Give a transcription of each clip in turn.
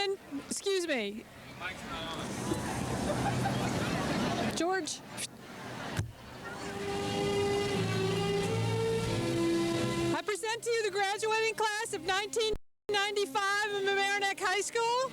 gentlemen, excuse me. George. I present to you the graduating class of 1995 of Mamaroneck High School.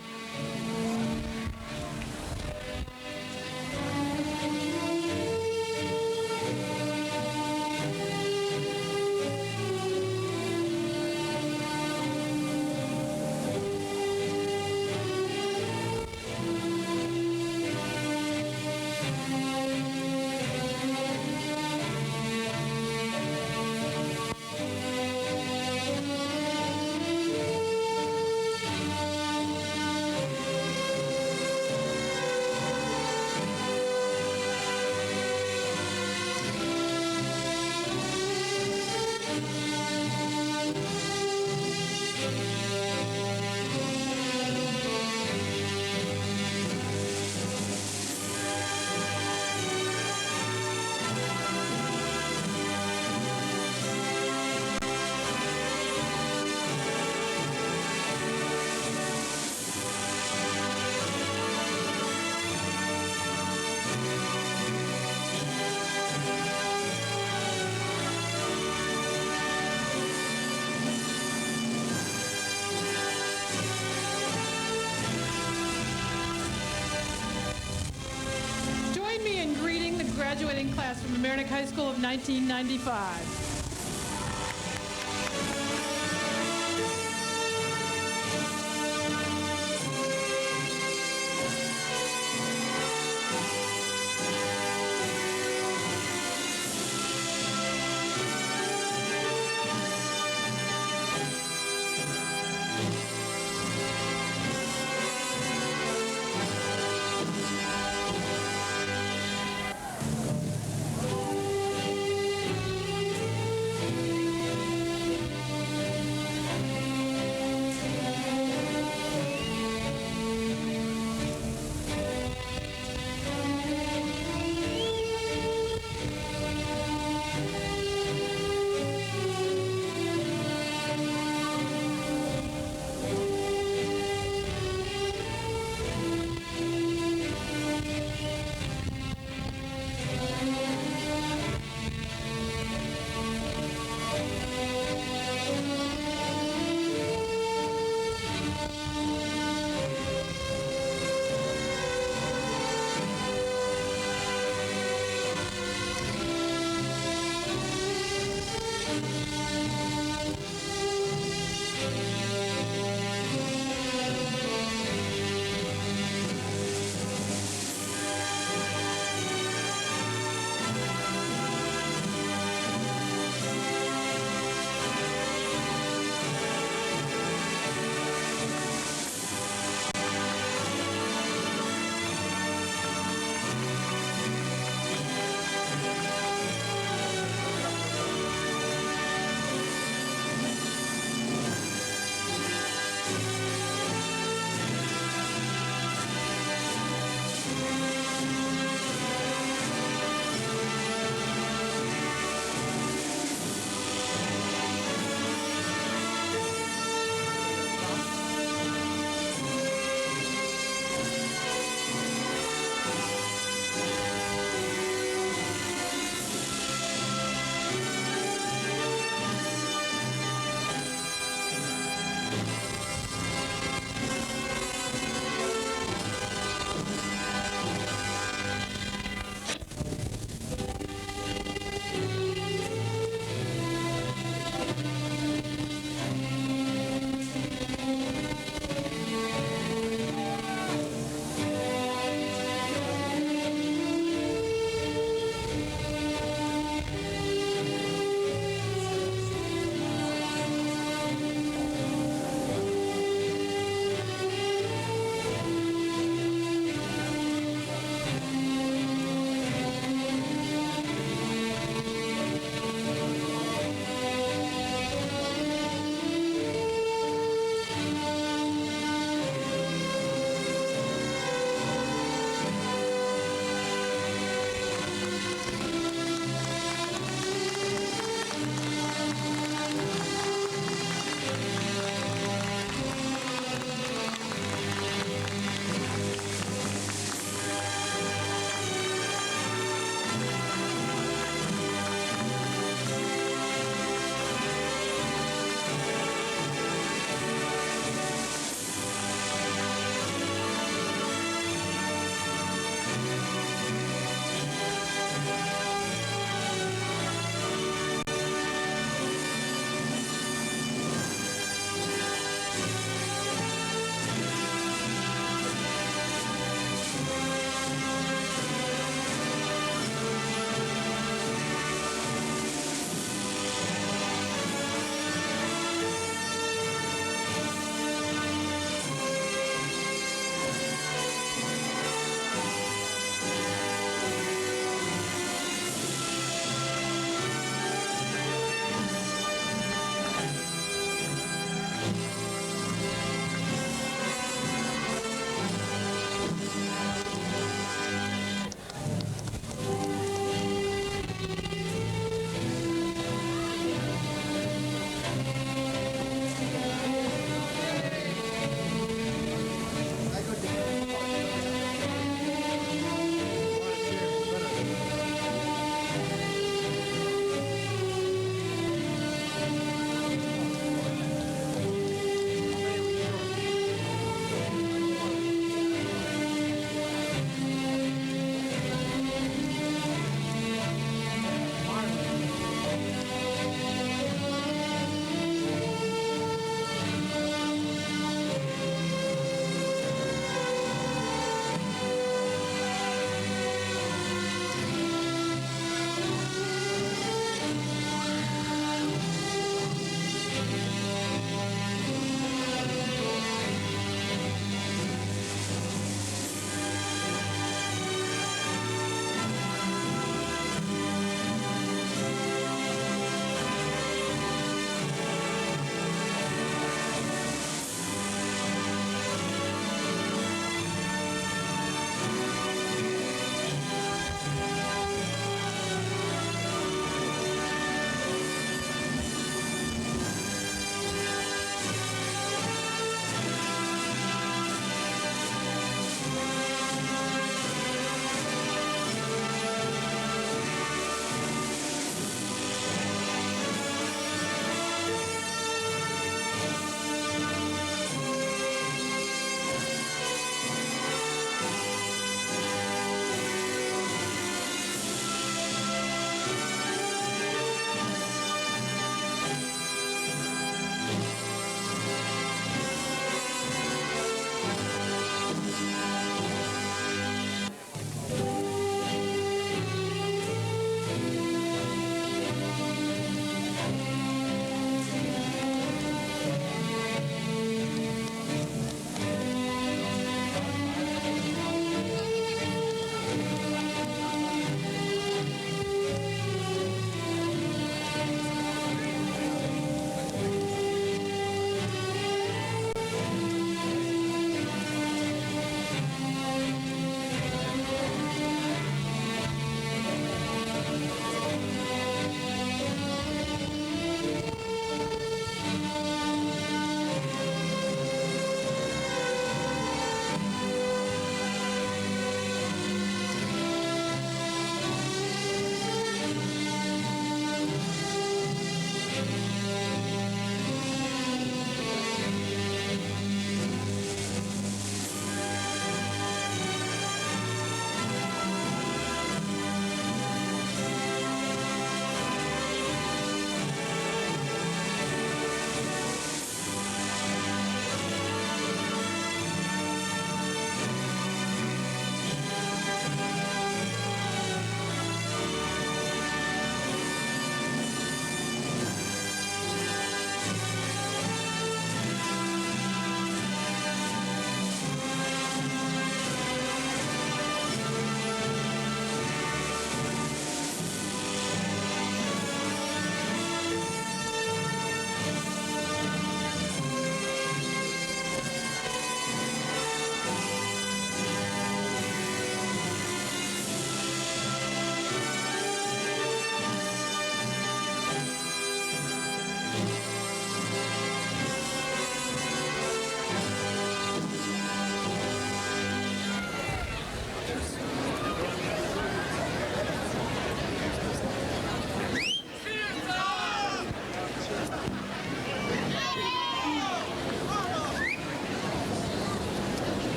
Graduating class from Mamaroneck High School of 1995.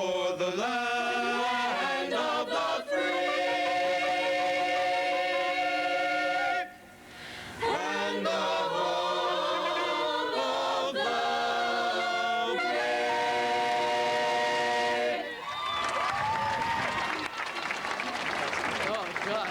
for the land of the free and the home of the brave. Oh, God.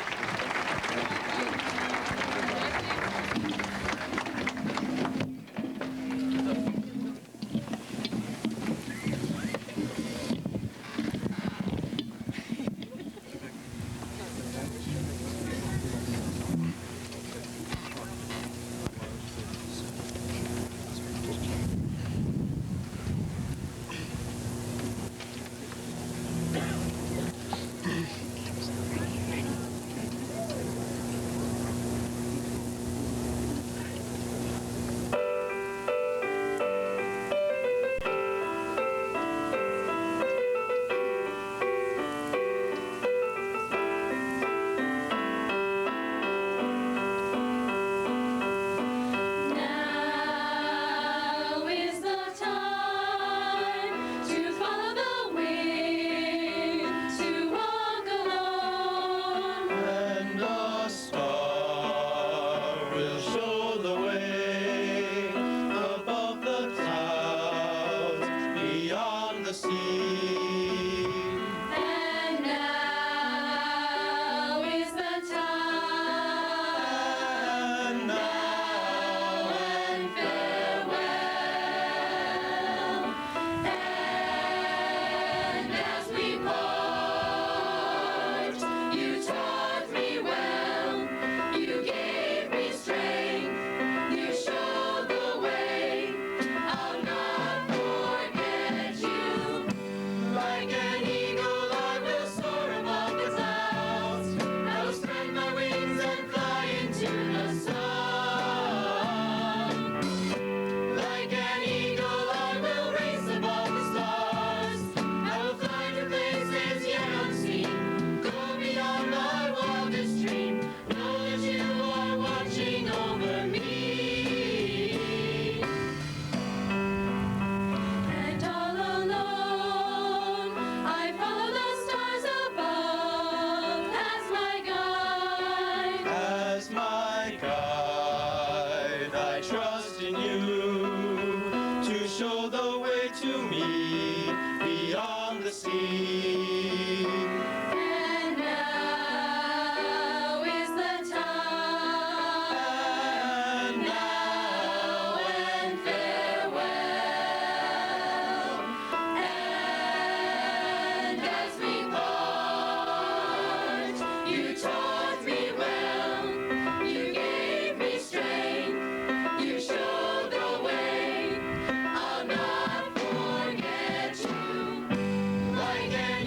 Now is the time to follow the wind, to walk alone. And a star will show the way above the clouds, beyond the sea. And now is the time. And now And farewell. And as we part, you taught me well. You gave me strength. You showed the way. I'll not forget you. Like an eagle, I will soar above the clouds. I will spread my wings and fly into the sun. Like an eagle, I will race above the stars. I will fly to places yet unseen. Go beyond my wildest dream. Know that you are watching over me. And all alone, I follow the stars above as my guide. as my guide, I trust in you to show the way to me beyond the sea. And now is the time. And now And farewell. And as we part, you taught me well. You gave me strength. You showed the way. I'll not forget you. Like an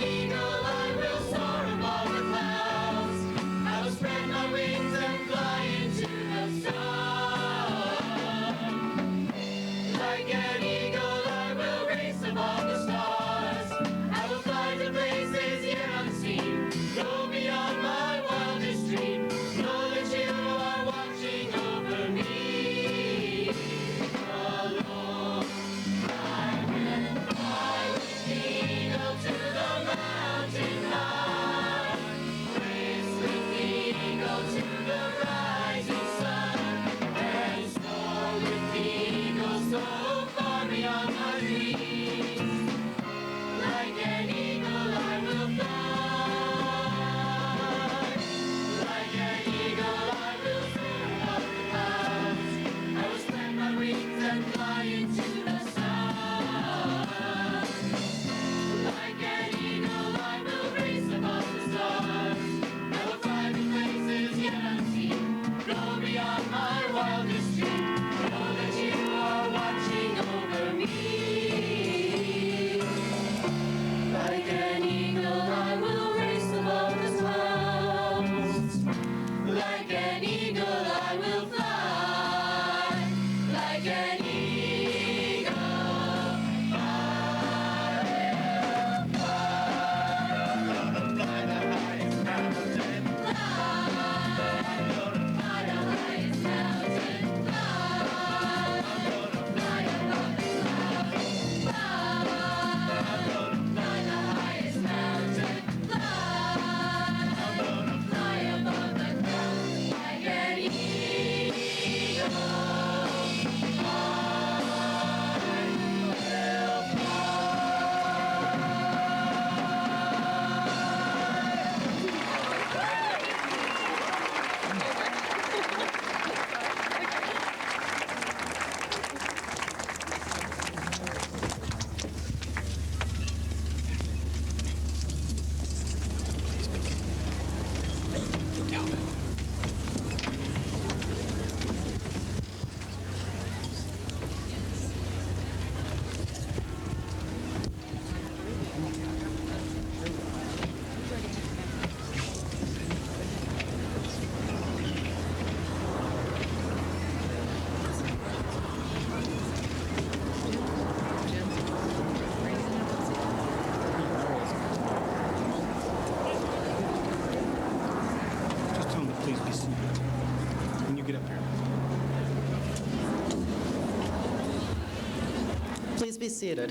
be seated.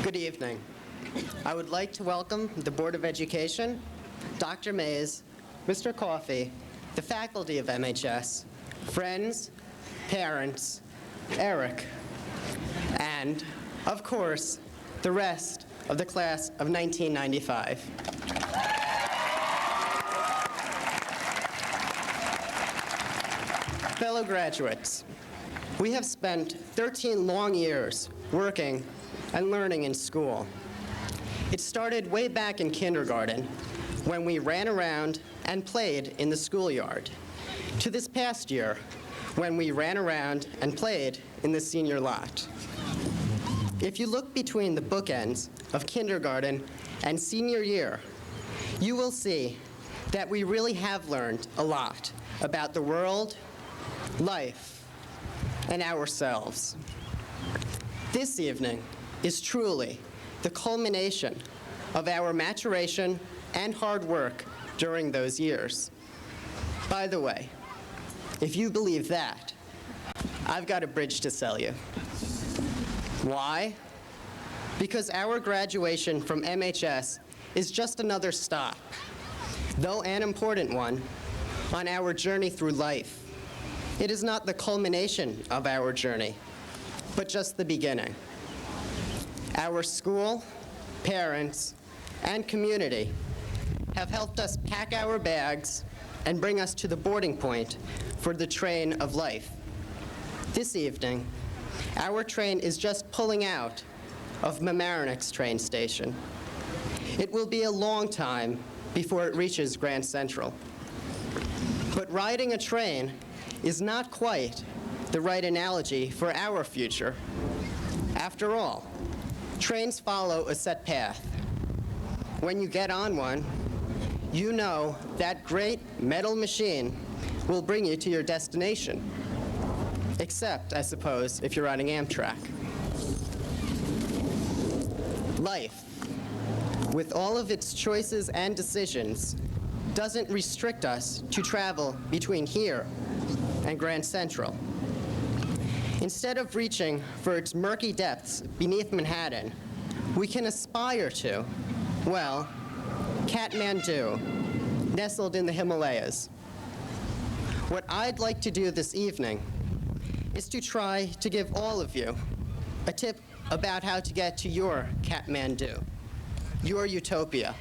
Good evening. I would like to welcome the Board of Education, Dr. Mays, Mr. Coffey, the faculty of MHS, friends, parents, Eric, and, of course, the rest of the class of 1995. Fellow graduates, we have spent 13 long years working and learning in school. It started way back in kindergarten when we ran around and played in the schoolyard, to this past year when we ran around and played in the senior lot. If you look between the bookends of kindergarten and senior year, you will see that we really have learned a lot about the world, life, and ourselves. This evening is truly the culmination of our maturation and hard work during those years. By the way, if you believe that, I've got a bridge to sell you. Why? Because our graduation from MHS is just another stop, though an important one, on our journey through life. It is not the culmination of our journey, but just the beginning. Our school, parents, and community have helped us pack our bags and bring us to the boarding point for the train of life. This evening, our train is just pulling out of Mamaroneck's train station. It will be a long time before it reaches Grand Central. But riding a train is not quite the right analogy for our future. After all, trains follow a set path. When you get on one, you know that great metal machine will bring you to your destination. Except, I suppose, if you're riding Amtrak. Life, with all of its choices and decisions, doesn't restrict us to travel between here and Grand Central. Instead of reaching for its murky depths beneath Manhattan, we can aspire to, well, Kathmandu, nestled in the Himalayas. What I'd like to do this evening is to try to give all of you a tip about how to get to your Kathmandu, your utopia,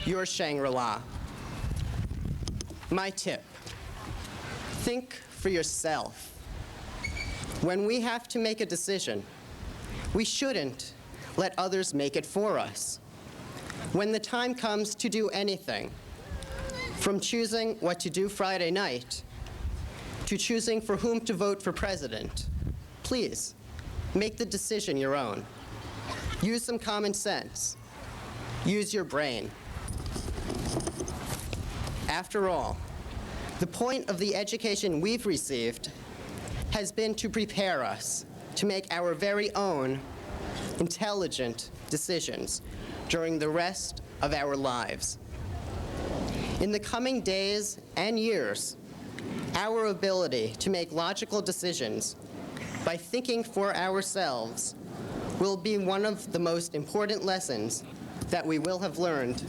your Shangri-La. My tip: think for yourself. When we have to make a decision, we shouldn't let others make it for us. When the time comes to do anything, from choosing what to do Friday night to choosing for whom to vote for president, please make the decision your own. Use some common sense. Use your brain. After all, the point of the education we've received has been to prepare us to make our very own intelligent decisions during the rest of our lives. In the coming days and years, our ability to make logical decisions by thinking for ourselves will be one of the most important lessons that we will have learned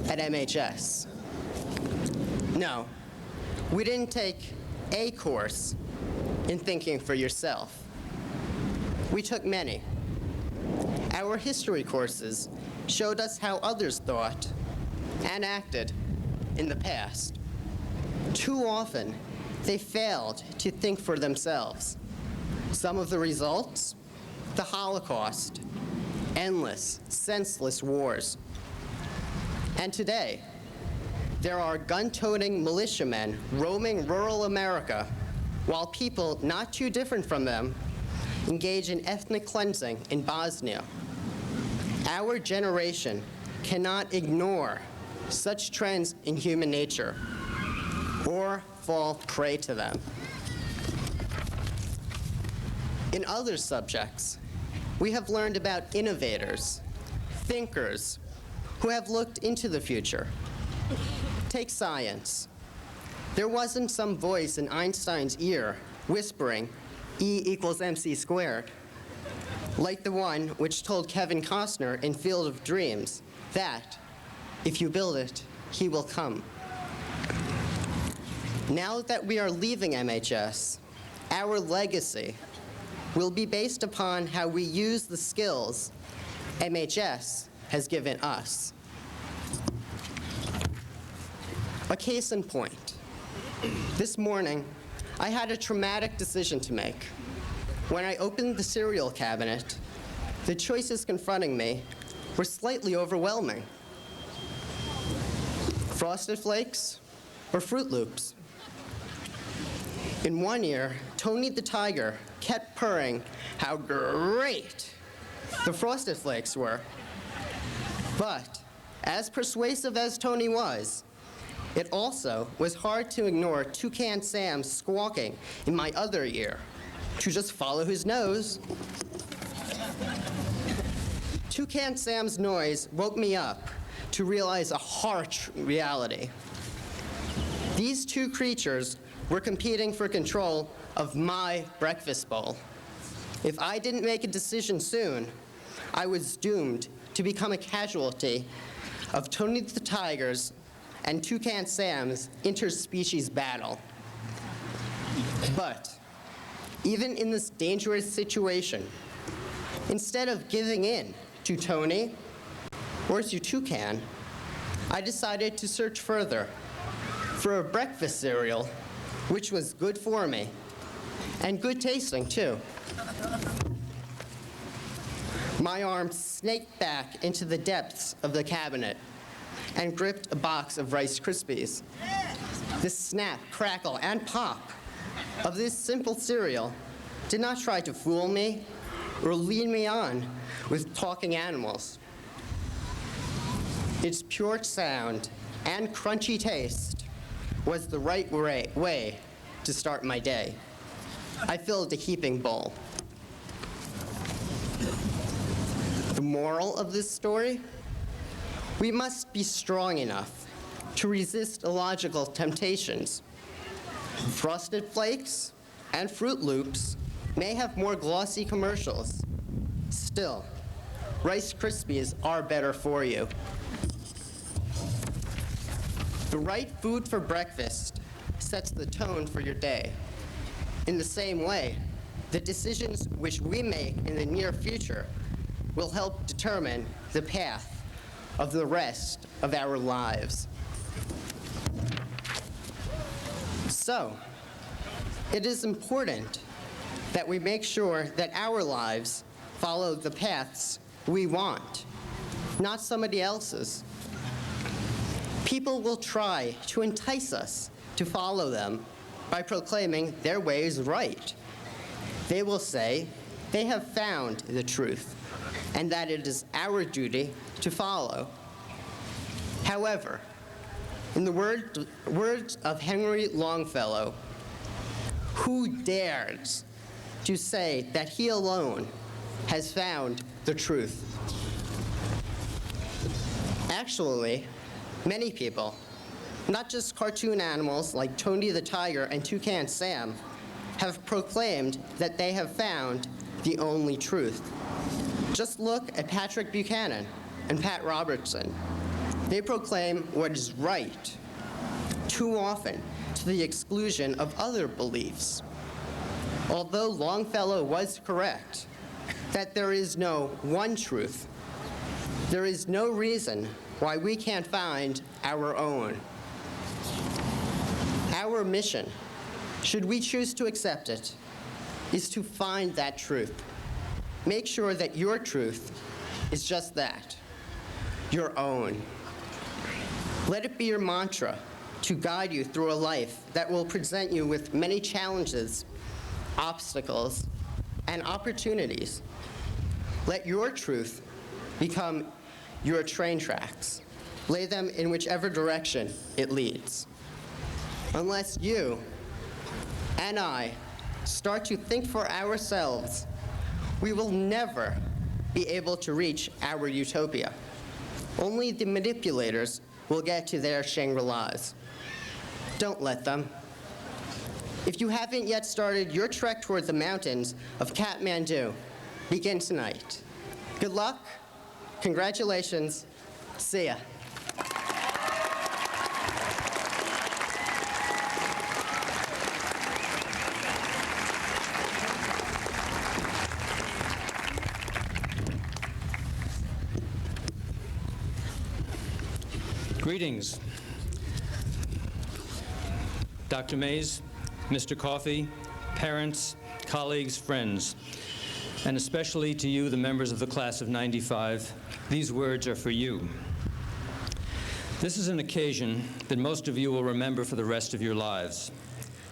at MHS. No, we didn't take a course in thinking for yourself. We took many. Our history courses showed us how others thought and acted in the past. Too often, they failed to think for themselves. Some of the results? The Holocaust, endless, senseless wars. And today, there are gun-toting militiamen roaming rural America, while people not too different from them engage in ethnic cleansing in Bosnia. Our generation cannot ignore such trends in human nature or fall prey to them. In other subjects, we have learned about innovators, thinkers, who have looked into the future. Take science. There wasn't some voice in Einstein's ear whispering, E equals mc squared, like the one which told Kevin Costner in Field of Dreams that, if you build it, he will come. Now that we are leaving MHS, our legacy will be based upon how we use the skills MHS has given us. A case in point. This morning, I had a traumatic decision to make. When I opened the cereal cabinet, the choices confronting me were slightly overwhelming. Frosted Flakes or Fruit Loops? In one ear, Tony the Tiger kept purring how great the Frosted Flakes were. But as persuasive as Tony was, it also was hard to ignore Toucan Sam squawking in my other ear to just follow his nose. Toucan Sam's noise woke me up to realize a harsh reality. These two creatures were competing for control of my breakfast bowl. If I didn't make a decision soon, I was doomed to become a casualty of Tony the Tiger's and Toucan Sam's interspecies battle. But even in this dangerous situation, instead of giving in to Tony or to Toucan, I decided to search further for a breakfast cereal which was good for me and good tasting too. My arm snaked back into the depths of the cabinet and gripped a box of Rice Krispies. The snap, crackle, and pop of this simple cereal did not try to fool me or lead me on with talking animals. Its pure sound and crunchy taste was the right way to start my day. I filled a heaping bowl. The moral of this story? We must be strong enough to resist illogical temptations. Frosted Flakes and Fruit Loops may have more glossy commercials. Still, Rice Krispies are better for you. The right food for breakfast sets the tone for your day. In the same way, the decisions which we make in the near future will help determine the path of the rest of our lives. So, it is important that we make sure that our lives follow the paths we want, not somebody else's. People will try to entice us to follow them by proclaiming their way is right. They will say they have found the truth and that it is our duty to follow. However, in the words of Henry Longfellow, who dares to say that he alone has found the truth? Actually, many people, not just cartoon animals like Tony the Tiger and Toucan Sam, have proclaimed that they have found the only truth. Just look at Patrick Buchanan and Pat Robertson. They proclaim what is right, too often to the exclusion of other beliefs. Although Longfellow was correct that there is no one truth, there is no reason why we can't find our own. Our mission, should we choose to accept it, is to find that truth. Make sure that your truth is just that, your own. Let it be your mantra to guide you through a life that will present you with many challenges, obstacles, and opportunities. Let your truth become your train tracks. Lay them in whichever direction it leads. Unless you and I start to think for ourselves, we will never be able to reach our utopia. Only the manipulators will get to their Shangri-Las. Don't let them. If you haven't yet started your trek toward the mountains of Kathmandu, begin tonight. Good luck, congratulations, see ya. Greetings. Dr. Mays, Mr. Coffey, parents, colleagues, friends, and especially to you, the members of the class of '95, these words are for you. This is an occasion that most of you will remember for the rest of your lives.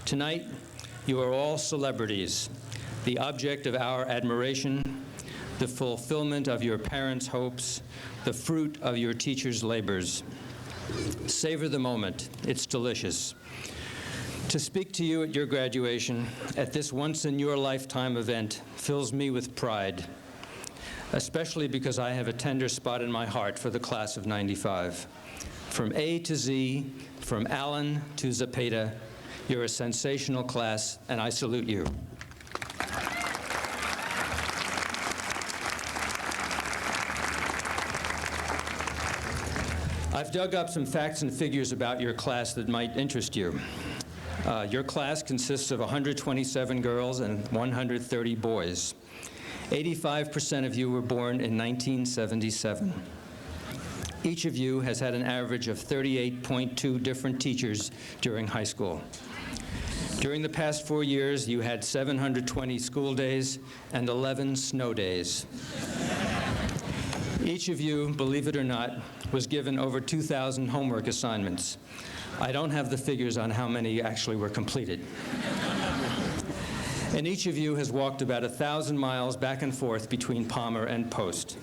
Tonight, you are all celebrities, the object of our admiration, the fulfillment of your parents' hopes, the fruit of your teachers' labors. Savor the moment. It's delicious. To speak to you at your graduation, at this once-in-your-lifetime event, fills me with pride, especially because I have a tender spot in my heart for the class of '95. From A to Z, from Allen to Zapata, you're a sensational class, and I salute you. I've dug up some facts and figures about your class that might interest you. Your class consists of 127 girls and 130 boys. 85% of you were born in 1977. Each of you has had an average of 38.2 different teachers during high school. During the past 4 years, you had 720 school days and 11 snow days. Each of you, believe it or not, was given over 2,000 homework assignments. I don't have the figures on how many actually were completed. And each of you has walked about 1,000 miles back and forth between Palmer and Post.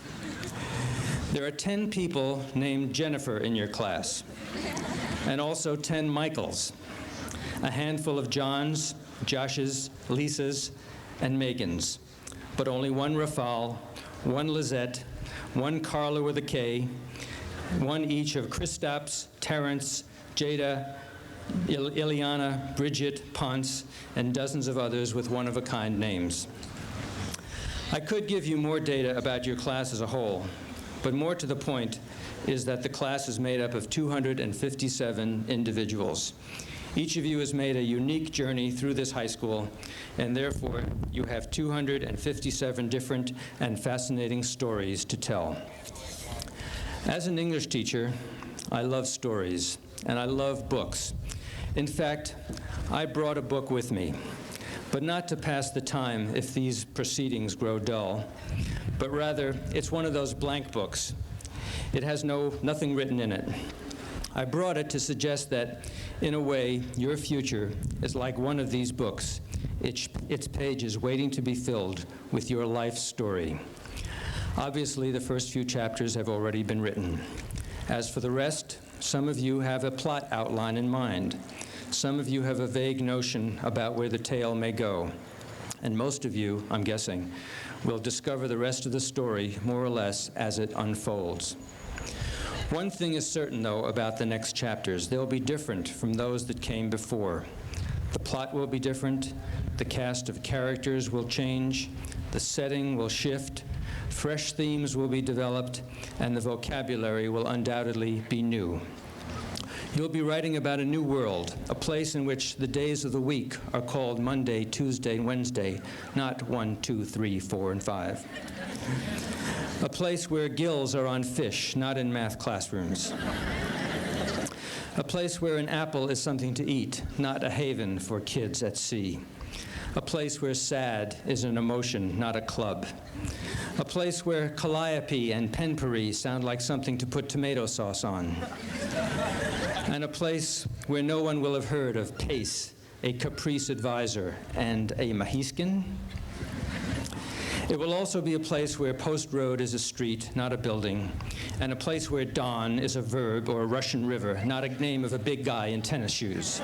There are 10 people named Jennifer in your class, and also 10 Michaels, a handful of Johns, Joshes, Lisas, and Megans, but only one Rafal, one Lizette, one Carla with a K, one each of Kristaps, Terrence, Jada, Ileana, Bridget, Ponce, and dozens of others with one-of-a-kind names. I could give you more data about your class as a whole, but more to the point is that the class is made up of 257 individuals. Each of you has made a unique journey through this high school, and therefore you have 257 different and fascinating stories to tell. As an English teacher, I love stories, and I love books. In fact, I brought a book with me, but not to pass the time if these proceedings grow dull, but rather it's one of those blank books. It has nothing written in it. I brought it to suggest that, in a way, your future is like one of these books, its pages waiting to be filled with your life story. Obviously, the first few chapters have already been written. As for the rest, some of you have a plot outline in mind. Some of you have a vague notion about where the tale may go. And most of you, I'm guessing, will discover the rest of the story more or less as it unfolds. One thing is certain, though, about the next chapters. They'll be different from those that came before. The plot will be different, the cast of characters will change, the setting will shift, fresh themes will be developed, and the vocabulary will undoubtedly be new. You'll be writing about a new world, a place in which the days of the week are called Monday, Tuesday, and Wednesday, not 1, 2, 3, 4, and 5. A place where gills are on fish, not in math classrooms. A place where an apple is something to eat, not a haven for kids at sea. A place where sad is an emotion, not a club. A place where calliope and penpuri sound like something to put tomato sauce on. And a place where no one will have heard of Pace, a caprice advisor, and a Mahiskin. It will also be a place where Post Road is a street, not a building, and a place where dawn is a verb or a Russian river, not a name of a big guy in tennis shoes.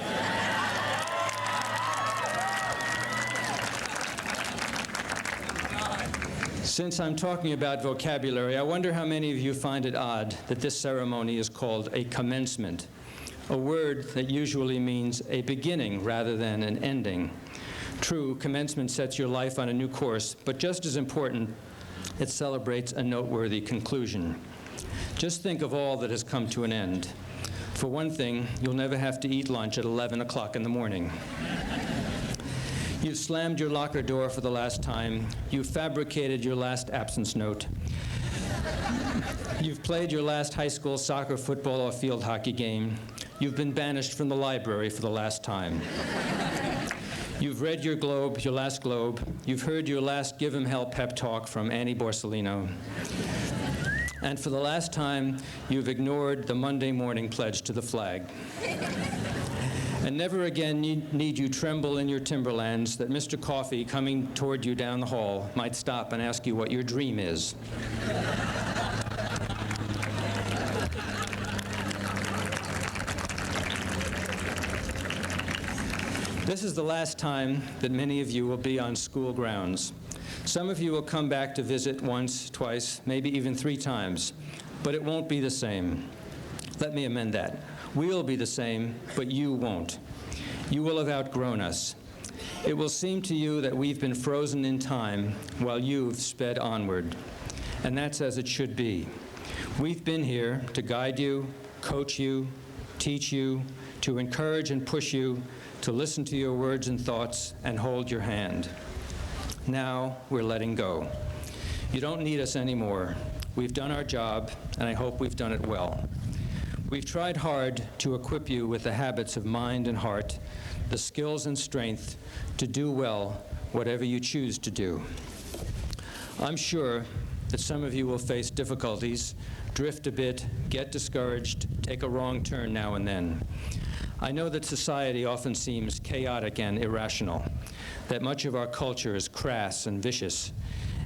Since I'm talking about vocabulary, I wonder how many of you find it odd that this ceremony is called a commencement. a word that usually means a beginning rather than an ending. True, commencement sets your life on a new course, but just as important, it celebrates a noteworthy conclusion. Just think of all that has come to an end. For one thing, you'll never have to eat lunch at 11 o'clock in the morning. You've slammed your locker door for the last time. You've fabricated your last absence note. You've played your last high school soccer, football, or field hockey game. You've been banished from the library for the last time. You've read your last Globe. You've heard your last Give 'em Hell pep talk from Annie Borsellino. And for the last time, you've ignored the Monday morning pledge to the flag. And never again need you tremble in your timberlands that Mr. Coffee, coming toward you down the hall, might stop and ask you what your dream is. This is the last time that many of you will be on school grounds. Some of you will come back to visit once, twice, maybe even 3 times, but it won't be the same. Let me amend that. We'll be the same, but you won't. You will have outgrown us. It will seem to you that we've been frozen in time while you've sped onward, and that's as it should be. We've been here to guide you, coach you, teach you, to encourage and push you, to listen to your words and thoughts and hold your hand. Now we're letting go. You don't need us anymore. We've done our job, and I hope we've done it well. We've tried hard to equip you with the habits of mind and heart, the skills and strength to do well whatever you choose to do. I'm sure that some of you will face difficulties, drift a bit, get discouraged, take a wrong turn now and then. I know that society often seems chaotic and irrational, that much of our culture is crass and vicious,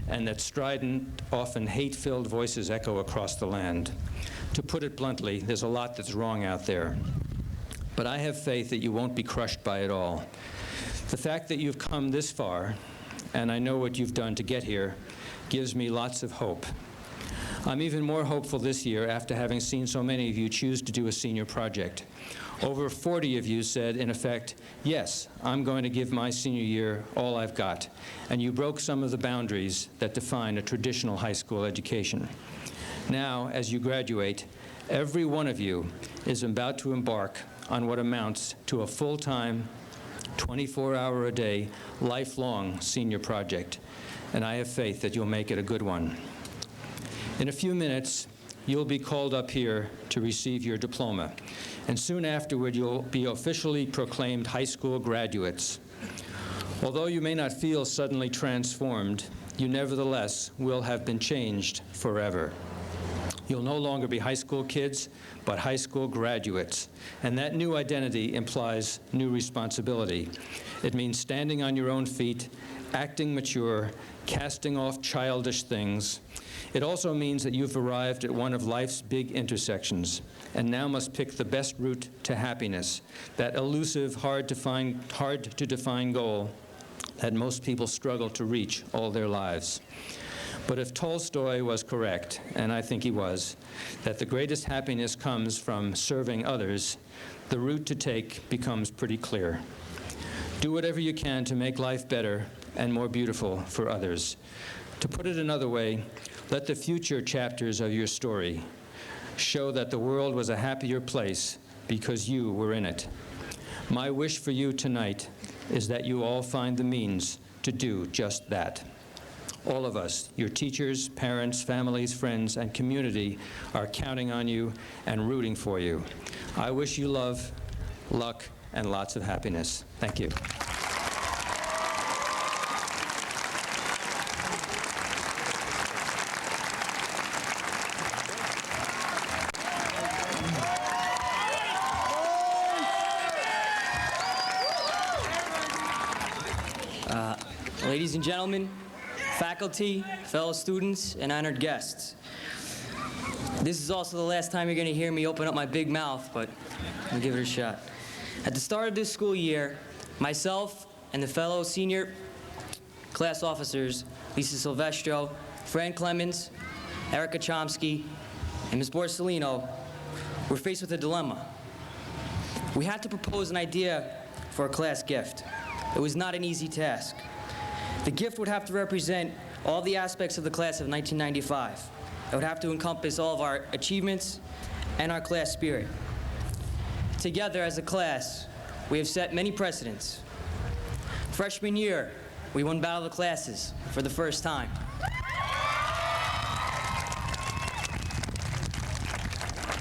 and that strident, often hate-filled voices echo across the land. To put it bluntly, there's a lot that's wrong out there. But I have faith that you won't be crushed by it all. The fact that you've come this far, and I know what you've done to get here, gives me lots of hope. I'm even more hopeful this year after having seen so many of you choose to do a senior project. Over 40 of you said, in effect, yes, I'm going to give my senior year all I've got. And you broke some of the boundaries that define a traditional high school education. Now, as you graduate, every one of you is about to embark on what amounts to a full-time, 24-hour-a-day, lifelong senior project. And I have faith that you'll make it a good one. In a few minutes, you'll be called up here to receive your diploma. And soon afterward, you'll be officially proclaimed high school graduates. Although you may not feel suddenly transformed, you nevertheless will have been changed forever. You'll no longer be high school kids, but high school graduates. And that new identity implies new responsibility. It means standing on your own feet, acting mature, casting off childish things. It also means that you've arrived at one of life's big intersections and now must pick the best route to happiness, that elusive, hard to define goal that most people struggle to reach all their lives. But if Tolstoy was correct, and I think he was, that the greatest happiness comes from serving others, the route to take becomes pretty clear. Do whatever you can to make life better and more beautiful for others. To put it another way, let the future chapters of your story show that the world was a happier place because you were in it. My wish for you tonight is that you all find the means to do just that. All of us, your teachers, parents, families, friends, and community are counting on you and rooting for you. I wish you love, luck, and lots of happiness. Thank you. Ladies and gentlemen, faculty, fellow students, and honored guests. This is also the last time you're going to hear me open up my big mouth, but I'll give it a shot. At the start of this school year, myself and the fellow senior class officers, Lisa Silvestro, Fran Clemens, Erica Chomsky, and Ms. Borsellino, were faced with a dilemma. We had to propose an idea for a class gift. It was not an easy task. The gift would have to represent all the aspects of the class of 1995. It would have to encompass all of our achievements and our class spirit. Together as a class, we have set many precedents. Freshman year, we won Battle of the Classes for the first time.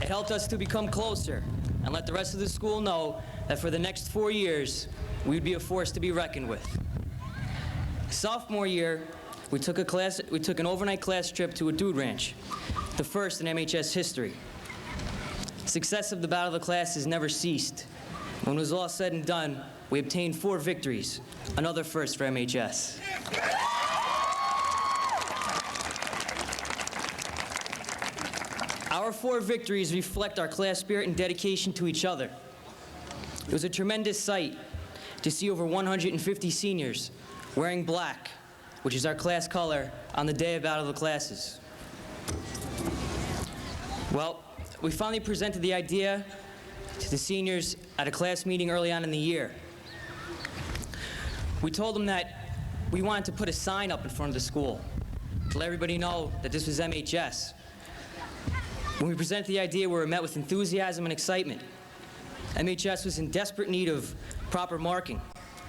It helped us to become closer and let the rest of the school know that for the next 4 years, we would be a force to be reckoned with. Sophomore year, we took an overnight class trip to a dude ranch, the first in MHS history. Success of the Battle of the Classes never ceased. When it was all said and done, we obtained 4 victories, another first for MHS. Our 4 victories reflect our class spirit and dedication to each other. It was a tremendous sight to see over 150 seniors wearing black, which is our class color, on the day of Battle of the Classes. Well, we finally presented the idea to the seniors at a class meeting early on in the year. We told them that we wanted to put a sign up in front of the school to let everybody know that this was MHS. When we presented the idea, we were met with enthusiasm and excitement. MHS was in desperate need of proper marking.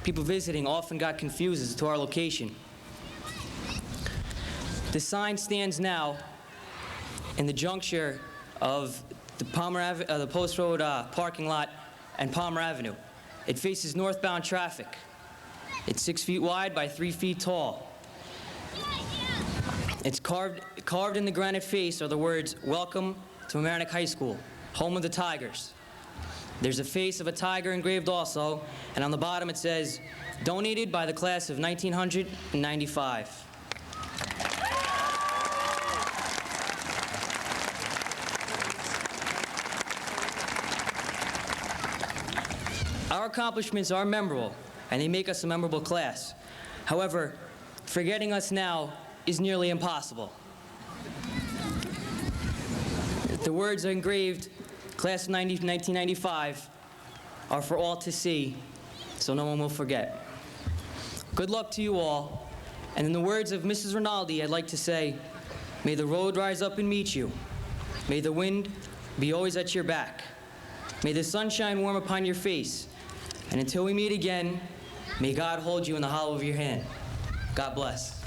People visiting often got confused as to our location. The sign stands now in the juncture of the Post Road parking lot and Palmer Avenue. It faces northbound traffic. It's 6 feet wide by 3 feet tall. It's carved in the granite face are the words, "Welcome to Mamaroneck High School, home of the Tigers." There's a face of a tiger engraved also, and on the bottom it says, "Donated by the class of 1995. Our accomplishments are memorable, and they make us a memorable class. However, forgetting us now is nearly impossible. The words engraved, class of 1995, are for all to see, so no one will forget. Good luck to you all, and in the words of Mrs. Rinaldi, I'd like to say, may the road rise up and meet you. May the wind be always at your back. May the sunshine warm upon your face, and until we meet again, may God hold you in the hollow of your hand. God bless.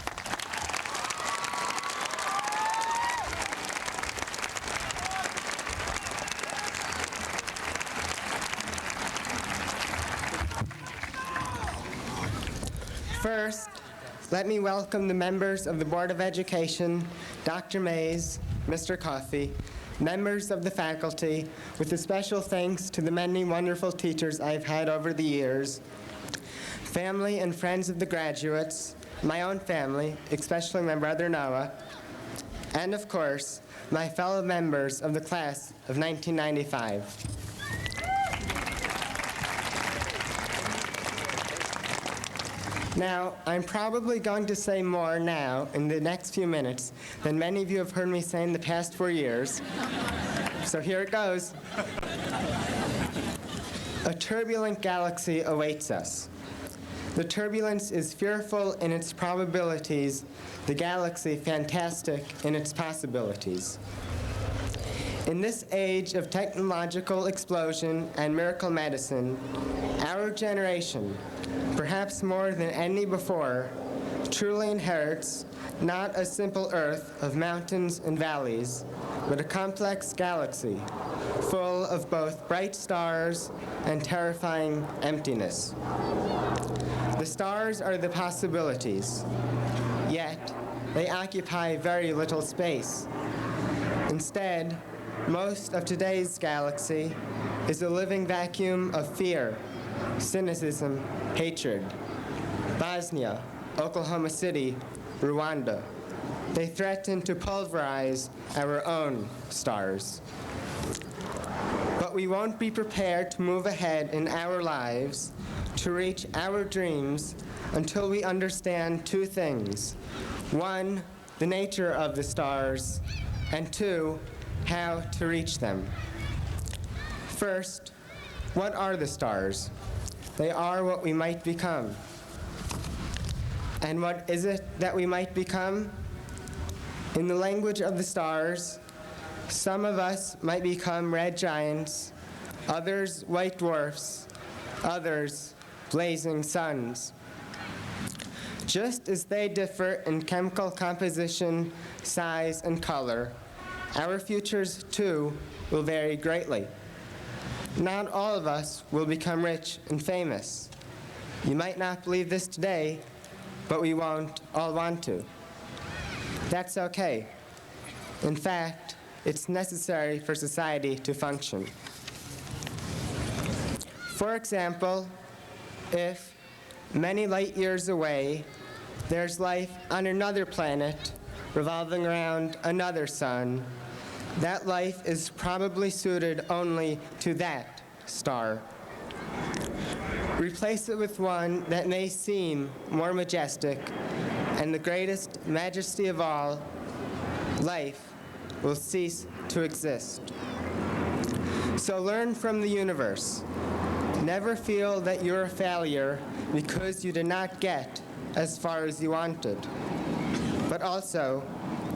First, let me welcome the members of the Board of Education, Dr. Mays, Mr. Coffey, members of the faculty, with a special thanks to the many wonderful teachers I've had over the years, family and friends of the graduates, my own family, especially my brother Noah, and of course, my fellow members of the class of 1995. Now, I'm probably going to say more now in the next few minutes than many of you have heard me say in the past 4 years. So here it goes. A turbulent galaxy awaits us. The turbulence is fearful in its probabilities, the galaxy fantastic in its possibilities. In this age of technological explosion and miracle medicine, our generation, perhaps more than any before, truly inherits not a simple Earth of mountains and valleys, but a complex galaxy full of both bright stars and terrifying emptiness. The stars are the possibilities, yet they occupy very little space. Instead, most of today's galaxy is a living vacuum of fear, cynicism, hatred. Bosnia, Oklahoma City, Rwanda. They threaten to pulverize our own stars. But we won't be prepared to move ahead in our lives, to reach our dreams, until we understand 2 things. 1, the nature of the stars, and 2, how to reach them. First, What are the stars? They are what we might become. And what is it that we might become? In the language of the stars, some of us might become red giants, others white dwarfs, others blazing suns. Just as they differ in chemical composition, size, and color, our futures, too, will vary greatly. Not all of us will become rich and famous. You might not believe this today, but we won't all want to. That's okay. In fact, it's necessary for society to function. For example, if many light years away, there's life on another planet revolving around another sun, that life is probably suited only to that star. Replace it with one that may seem more majestic, and the greatest majesty of all, life will cease to exist. So learn from the universe. Never feel that you're a failure because you did not get as far as you wanted. But also,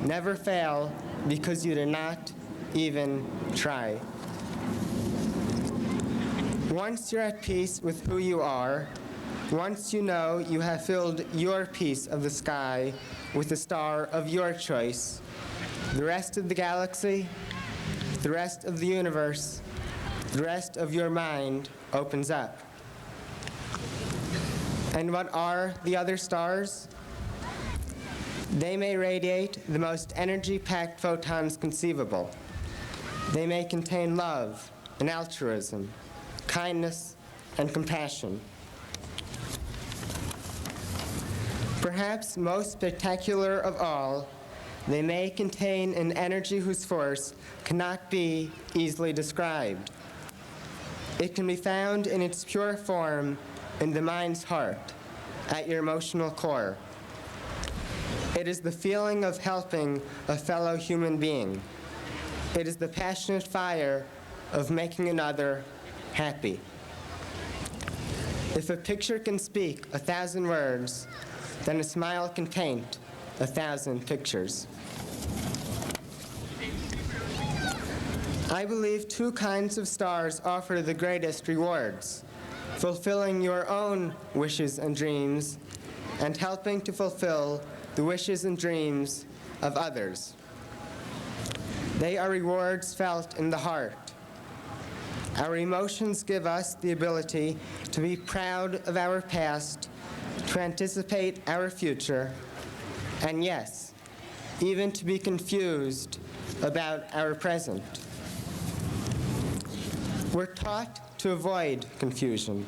never fail because you did not even try. Once you're at peace with who you are, once you know you have filled your piece of the sky with the star of your choice, the rest of the galaxy, the rest of the universe, the rest of your mind opens up. And what are the other stars? They may radiate the most energy-packed photons conceivable. They may contain love and altruism, kindness and compassion. Perhaps most spectacular of all, they may contain an energy whose force cannot be easily described. It can be found in its pure form in the mind's heart, at your emotional core. It is the feeling of helping a fellow human being. It is the passionate fire of making another happy. If a picture can speak 1,000 words, then a smile can paint 1,000 pictures. I believe two kinds of stars offer the greatest rewards: fulfilling your own wishes and dreams, and helping to fulfill the wishes and dreams of others. They are rewards felt in the heart. Our emotions give us the ability to be proud of our past, to anticipate our future, and yes, even to be confused about our present. We're taught to avoid confusion,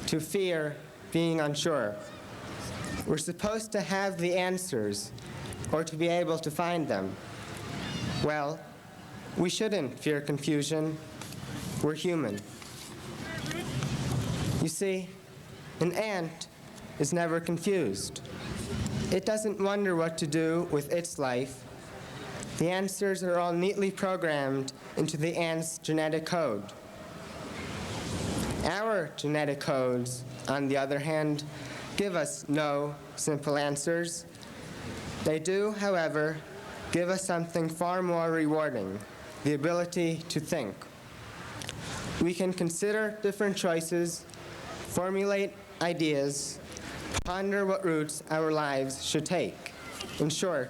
to fear being unsure. We're supposed to have the answers, or to be able to find them. Well, we shouldn't fear confusion. We're human. You see, an ant is never confused. It doesn't wonder what to do with its life. The answers are all neatly programmed into the ant's genetic code. Our genetic codes, on the other hand, give us no simple answers. They do, however, give us something far more rewarding: the ability to think. We can consider different choices, formulate ideas, ponder what routes our lives should take. In short,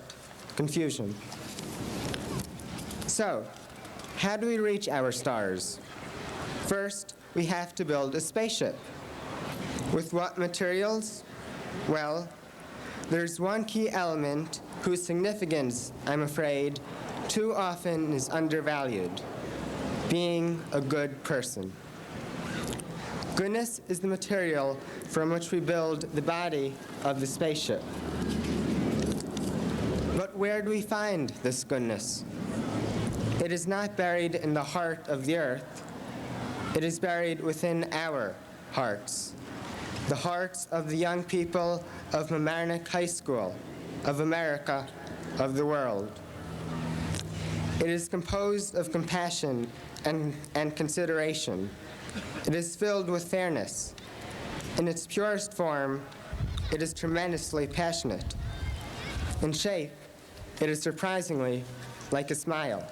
confusion. So, how do we reach our stars? First, we have to build a spaceship. With what materials? Well, there's one key element whose significance, I'm afraid, too often is undervalued: being a good person. Goodness is the material from which we build the body of the spaceship. But where do we find this goodness? It is not buried in the heart of the earth. It is buried within our hearts, the hearts of the young people of Mamaroneck High School, of America, of the world. It is composed of compassion and consideration, It is filled with fairness. In its purest form, it is tremendously passionate. In shape, it is surprisingly like a smile.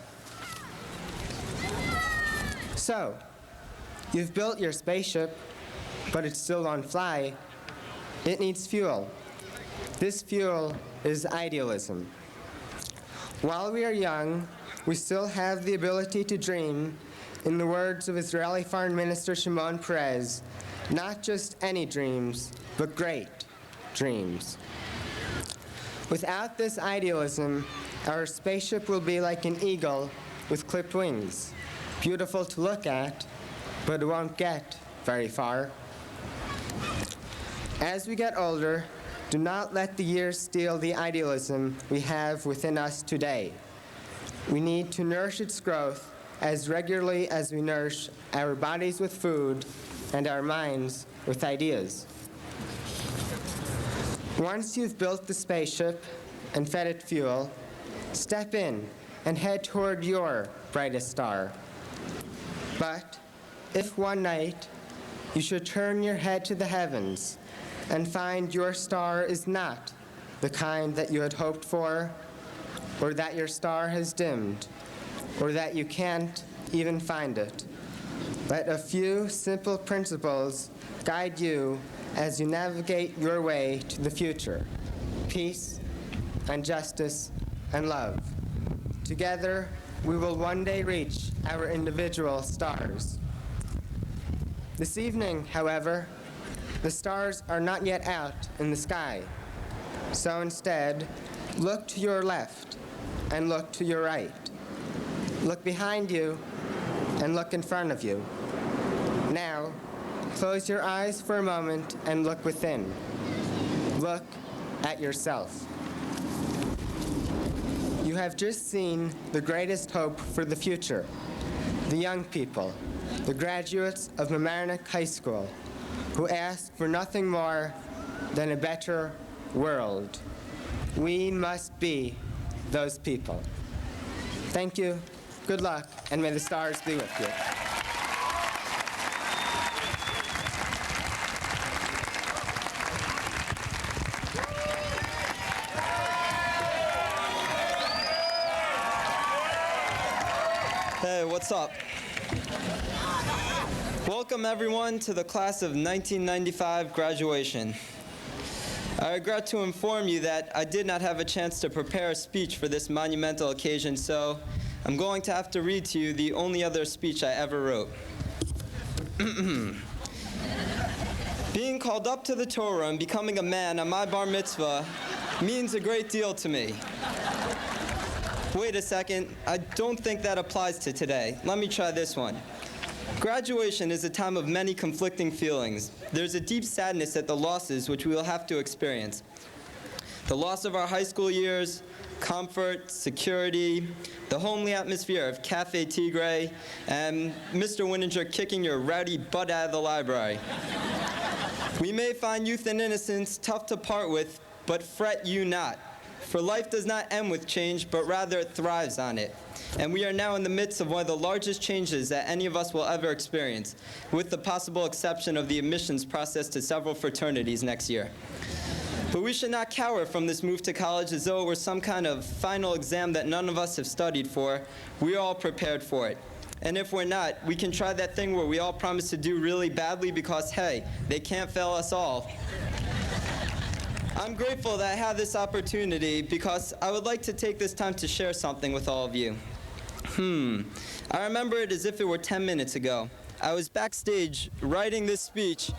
So, you've built your spaceship, but it still won't fly. It needs fuel. This fuel is idealism. While we are young, we still have the ability to dream, in the words of Israeli Foreign Minister Shimon Peres, not just any dreams, but great dreams. Without this idealism, our spaceship will be like an eagle with clipped wings, beautiful to look at, but it won't get very far. As we get older, do not let the years steal the idealism we have within us today. We need to nourish its growth as regularly as we nourish our bodies with food and our minds with ideas. Once you've built the spaceship and fed it fuel, step in and head toward your brightest star. But if one night you should turn your head to the heavens and find your star is not the kind that you had hoped for, or that your star has dimmed, or that you can't even find it, let a few simple principles guide you as you navigate your way to the future: peace and justice and love. Together, we will one day reach our individual stars. This evening, however, the stars are not yet out in the sky. So instead, look to your left and look to your right. Look behind you and look in front of you. Now, close your eyes for a moment and look within. Look at yourself. You have just seen the greatest hope for the future, the young people, the graduates of Mamaroneck High School, who ask for nothing more than a better world. We must be those people. Thank you, good luck, and may the stars be with you. Hey, what's up? Welcome everyone to the class of 1995 graduation. I regret to inform you that I did not have a chance to prepare a speech for this monumental occasion, so I'm going to have to read to you the only other speech I ever wrote. Being called up to the Torah and becoming a man on my bar mitzvah means a great deal to me. Wait a second, I don't think that applies to today. Let me try this one. Graduation is a time of many conflicting feelings. There's a deep sadness at the losses which we will have to experience. The loss of our high school years, comfort, security, the homely atmosphere of Cafe Tigre, and Mr. Wininger kicking your rowdy butt out of the library. We may find youth and innocence tough to part with, but fret you not. For life does not end with change, but rather it thrives on it. And we are now in the midst of one of the largest changes that any of us will ever experience, with the possible exception of the admissions process to several fraternities next year. But we should not cower from this move to college as though it were some kind of final exam that none of us have studied for. We are all prepared for it. And if we're not, we can try that thing where we all promise to do really badly because, hey, they can't fail us all. I'm grateful that I have this opportunity because I would like to take this time to share something with all of you. I remember it as if it were 10 minutes ago. I was backstage writing this speech,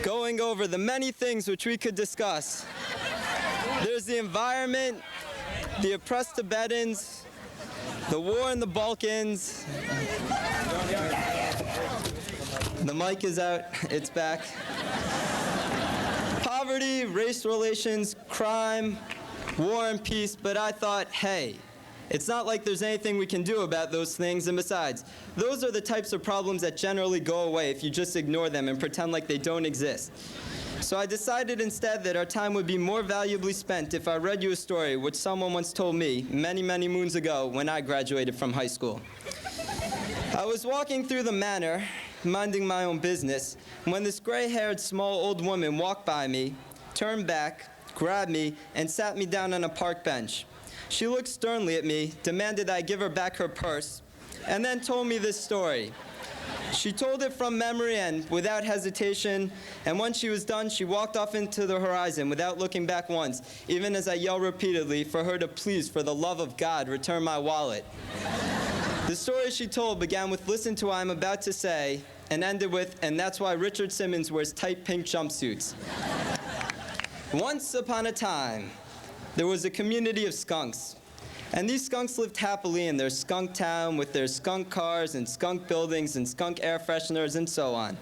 going over the many things which we could discuss. There's the environment, the oppressed Tibetans, the war in the Balkans. The mic is out, it's back. Poverty, race relations, crime, war and peace, but I thought, hey, it's not like there's anything we can do about those things, and besides, those are the types of problems that generally go away if you just ignore them and pretend like they don't exist. So I decided instead that our time would be more valuably spent if I read you a story which someone once told me many, many moons ago when I graduated from high school. I was walking through the manor minding my own business, when this gray-haired small old woman walked by me, turned back, grabbed me, and sat me down on a park bench. She looked sternly at me, demanded I give her back her purse, and then told me this story. She told it from memory and without hesitation, and when she was done, she walked off into the horizon without looking back once, even as I yelled repeatedly for her to please, for the love of God, return my wallet. The story she told began with, "Listen to what I'm about to say," and ended with, "And that's why Richard Simmons wears tight pink jumpsuits." Once upon a time, there was a community of skunks. And these skunks lived happily in their skunk town with their skunk cars and skunk buildings and skunk air fresheners and so on.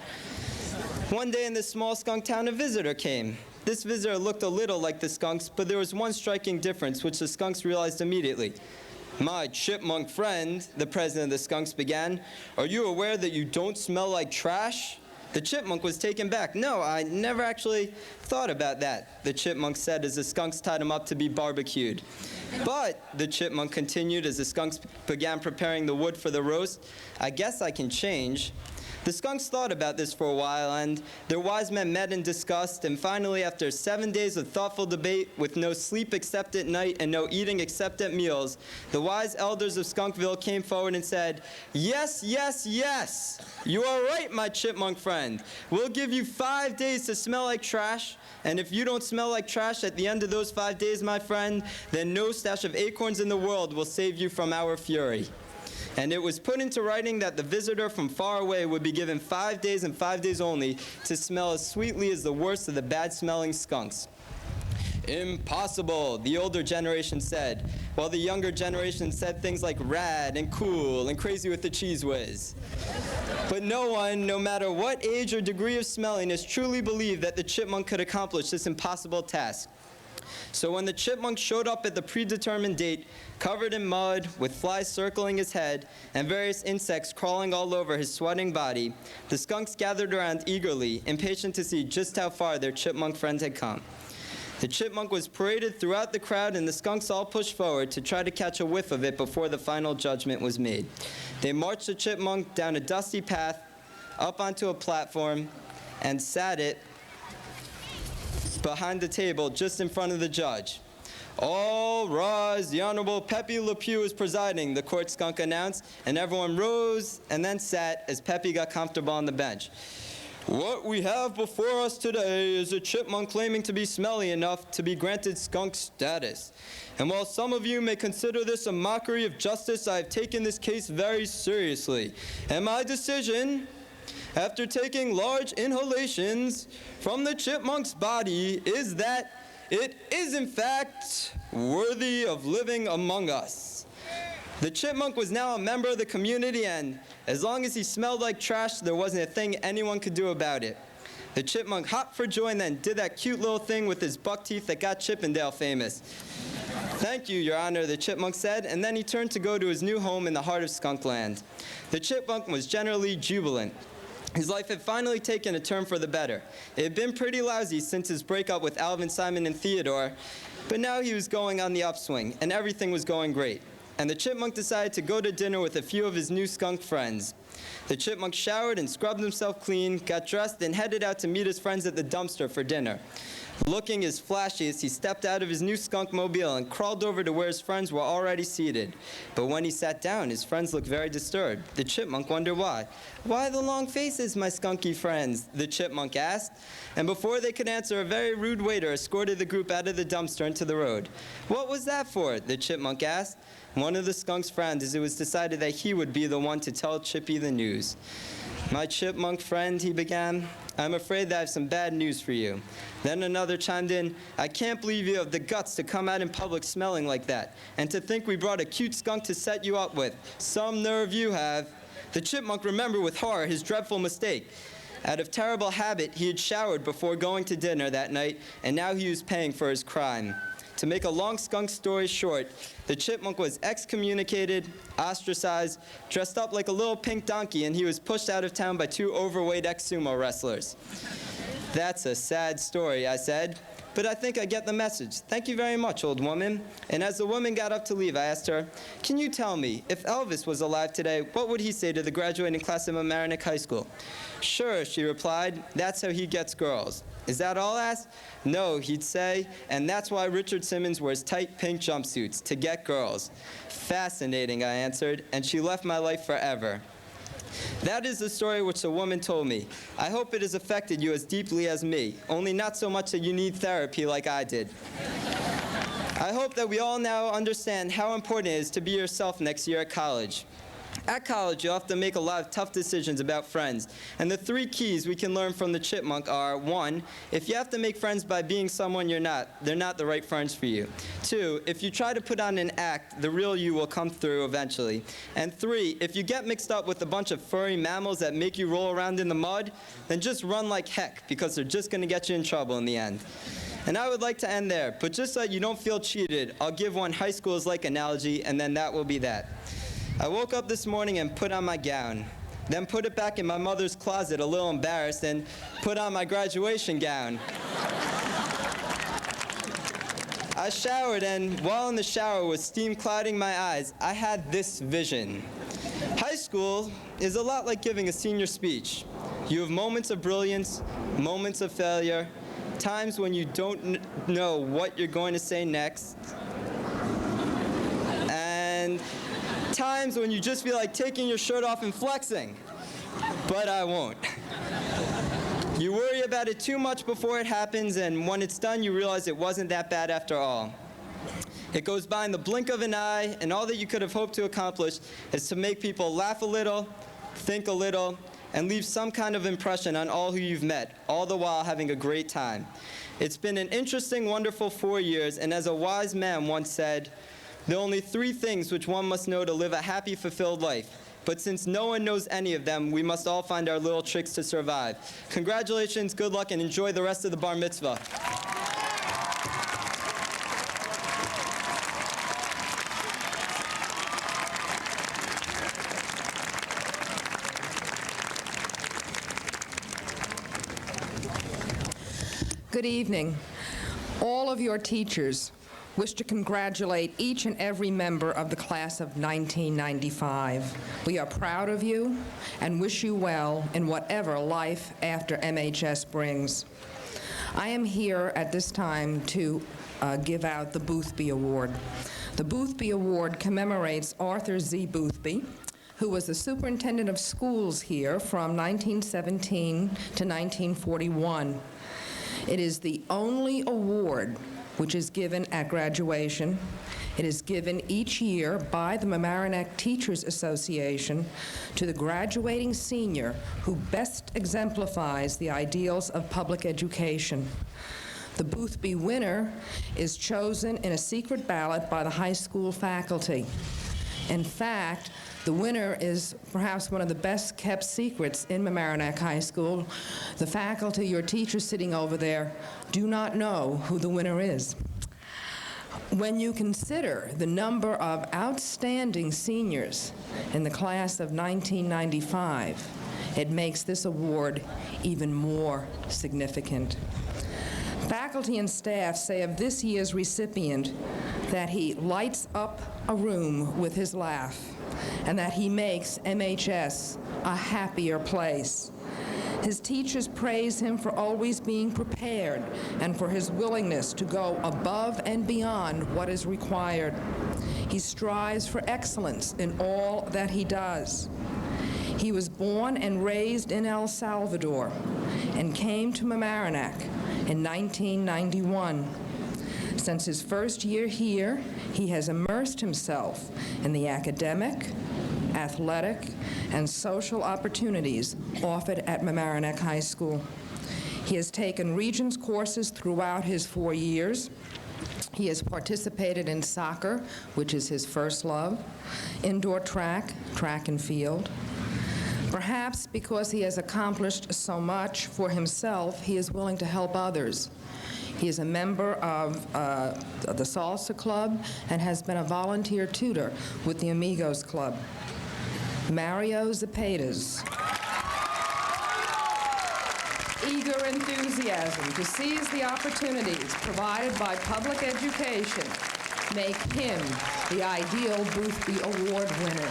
One day in this small skunk town, a visitor came. This visitor looked a little like the skunks, but there was one striking difference which the skunks realized immediately. "My chipmunk friend," the president of the skunks began, "are you aware that you don't smell like trash?" The chipmunk was taken back. "No, I never actually thought about that," the chipmunk said as the skunks tied him up to be barbecued. "But," the chipmunk continued as the skunks began preparing the wood for the roast, "I guess I can change." The skunks thought about this for a while, and their wise men met and discussed, and finally, after 7 days of thoughtful debate, with no sleep except at night and no eating except at meals, the wise elders of Skunkville came forward and said, "Yes, yes, yes! You are right, my chipmunk friend. We'll give you 5 days to smell like trash, and if you don't smell like trash at the end of those 5 days, my friend, then no stash of acorns in the world will save you from our fury." And it was put into writing that the visitor from far away would be given 5 days and 5 days only to smell as sweetly as the worst of the bad-smelling skunks. "Impossible," the older generation said, while the younger generation said things like rad and cool and crazy with the cheese whiz. But no one, no matter what age or degree of smelling, has truly believed that the chipmunk could accomplish this impossible task. So when the chipmunk showed up at the predetermined date, covered in mud, with flies circling his head, and various insects crawling all over his sweating body, the skunks gathered around eagerly, impatient to see just how far their chipmunk friend had come. The chipmunk was paraded throughout the crowd, and the skunks all pushed forward to try to catch a whiff of it before the final judgment was made. They marched the chipmunk down a dusty path, up onto a platform, and sat it behind the table just in front of the judge. "All rise, the Honorable Pepe Le Pew is presiding," the court skunk announced, and everyone rose and then sat as Pepe got comfortable on the bench. "What we have before us today is a chipmunk claiming to be smelly enough to be granted skunk status. And while some of you may consider this a mockery of justice, I have taken this case very seriously. And my decision, after taking large inhalations from the chipmunk's body, is that it is in fact worthy of living among us." The chipmunk was now a member of the community, and as long as he smelled like trash, there wasn't a thing anyone could do about it. The chipmunk hopped for joy and then did that cute little thing with his buck teeth that got Chippendale famous. "Thank you, Your Honor," the chipmunk said, and then he turned to go to his new home in the heart of Skunkland. The chipmunk was generally jubilant. His life had finally taken a turn for the better. It had been pretty lousy since his breakup with Alvin, Simon, and Theodore, but now he was going on the upswing, and everything was going great. And the chipmunk decided to go to dinner with a few of his new skunk friends. The chipmunk showered and scrubbed himself clean, got dressed, and headed out to meet his friends at the dumpster for dinner. Looking his flashiest, he stepped out of his new skunk mobile and crawled over to where his friends were already seated. But when he sat down, his friends looked very disturbed. The chipmunk wondered why. "Why the long faces, my skunky friends?" the chipmunk asked. And before they could answer, a very rude waiter escorted the group out of the dumpster into the road. "What was that for?" the chipmunk asked. One of the skunks frowned as it was decided that he would be the one to tell Chippy the news. "My chipmunk friend," he began, "I'm afraid that I have some bad news for you." Then another chimed in, "I can't believe you have the guts to come out in public smelling like that, and to think we brought a cute skunk to set you up with. Some nerve you have." The chipmunk remembered with horror his dreadful mistake. Out of terrible habit, he had showered before going to dinner that night, and now he was paying for his crime. To make a long skunk story short, the chipmunk was excommunicated, ostracized, dressed up like a little pink donkey, and he was pushed out of town by two overweight ex-sumo wrestlers. "That's a sad story," I said. but I think I get the message. Thank you very much, old woman. And as the woman got up to leave, I asked her, can you tell me, if Elvis was alive today, what would he say to the graduating class of Mamaroneck High School? Sure, she replied, that's how he gets girls. Is that all? I asked. No, he'd say, and that's why Richard Simmons wears tight pink jumpsuits, to get girls. Fascinating, I answered, and she left my life forever. That is the story which the woman told me. I hope it has affected you as deeply as me, only not so much that you need therapy like I did. I hope that we all now understand how important it is to be yourself next year at college. At college, you'll have to make a lot of tough decisions about friends. And the 3 keys we can learn from the chipmunk are, 1, if you have to make friends by being someone you're not, they're not the right friends for you. 2, if you try to put on an act, the real you will come through eventually. And 3, if you get mixed up with a bunch of furry mammals that make you roll around in the mud, then just run like heck, because they're just going to get you in trouble in the end. And I would like to end there, but just so that you don't feel cheated, I'll give one high school is like analogy, and then that will be that. I woke up this morning and put on my gown, then put it back in my mother's closet a little embarrassed and put on my graduation gown. I showered, and while in the shower with steam clouding my eyes, I had this vision. High school is a lot like giving a senior speech. You have moments of brilliance, moments of failure, times when you don't know what you're going to say next, and times when you just feel like taking your shirt off and flexing, but I won't. You worry about it too much before it happens, and when it's done, you realize it wasn't that bad after all. It goes by in the blink of an eye, and all that you could have hoped to accomplish is to make people laugh a little, think a little, and leave some kind of impression on all who you've met, all the while having a great time. It's been an interesting, wonderful 4 years, and as a wise man once said, there are only 3 things which one must know to live a happy, fulfilled life. But since no one knows any of them, we must all find our little tricks to survive. Congratulations, good luck, and enjoy the rest of the bar mitzvah. Good evening. All of your teachers wish to congratulate each and every member of the class of 1995. We are proud of you and wish you well in whatever life after MHS brings. I am here at this time to give out the Boothby Award. The Boothby Award commemorates Arthur Z. Boothby, who was the superintendent of schools here from 1917 to 1941. It is the only award which is given at graduation. It is given each year by the Mamaroneck Teachers Association to the graduating senior who best exemplifies the ideals of public education. The Boothby winner is chosen in a secret ballot by the high school faculty. In fact, the winner is perhaps one of the best kept secrets in Mamaroneck High School. The faculty, your teachers sitting over there, do not know who the winner is. When you consider the number of outstanding seniors in the class of 1995, it makes this award even more significant. Faculty and staff say of this year's recipient that he lights up a room with his laugh and that he makes MHS a happier place. His teachers praise him for always being prepared and for his willingness to go above and beyond what is required. He strives for excellence in all that he does. He was born and raised in El Salvador and came to Mamaroneck in 1991. Since his first year here, he has immersed himself in the academic, athletic, and social opportunities offered at Mamaroneck High School. He has taken Regents courses throughout his 4 years. He has participated in soccer, which is his first love, indoor track, track and field. Perhaps because he has accomplished so much for himself, he is willing to help others. He is a member of the Salsa Club and has been a volunteer tutor with the Amigos Club. Mario Zepedas. eager enthusiasm to seize the opportunities provided by public education make him the ideal Boothby Award winner.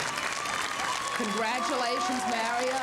Congratulations, Mario.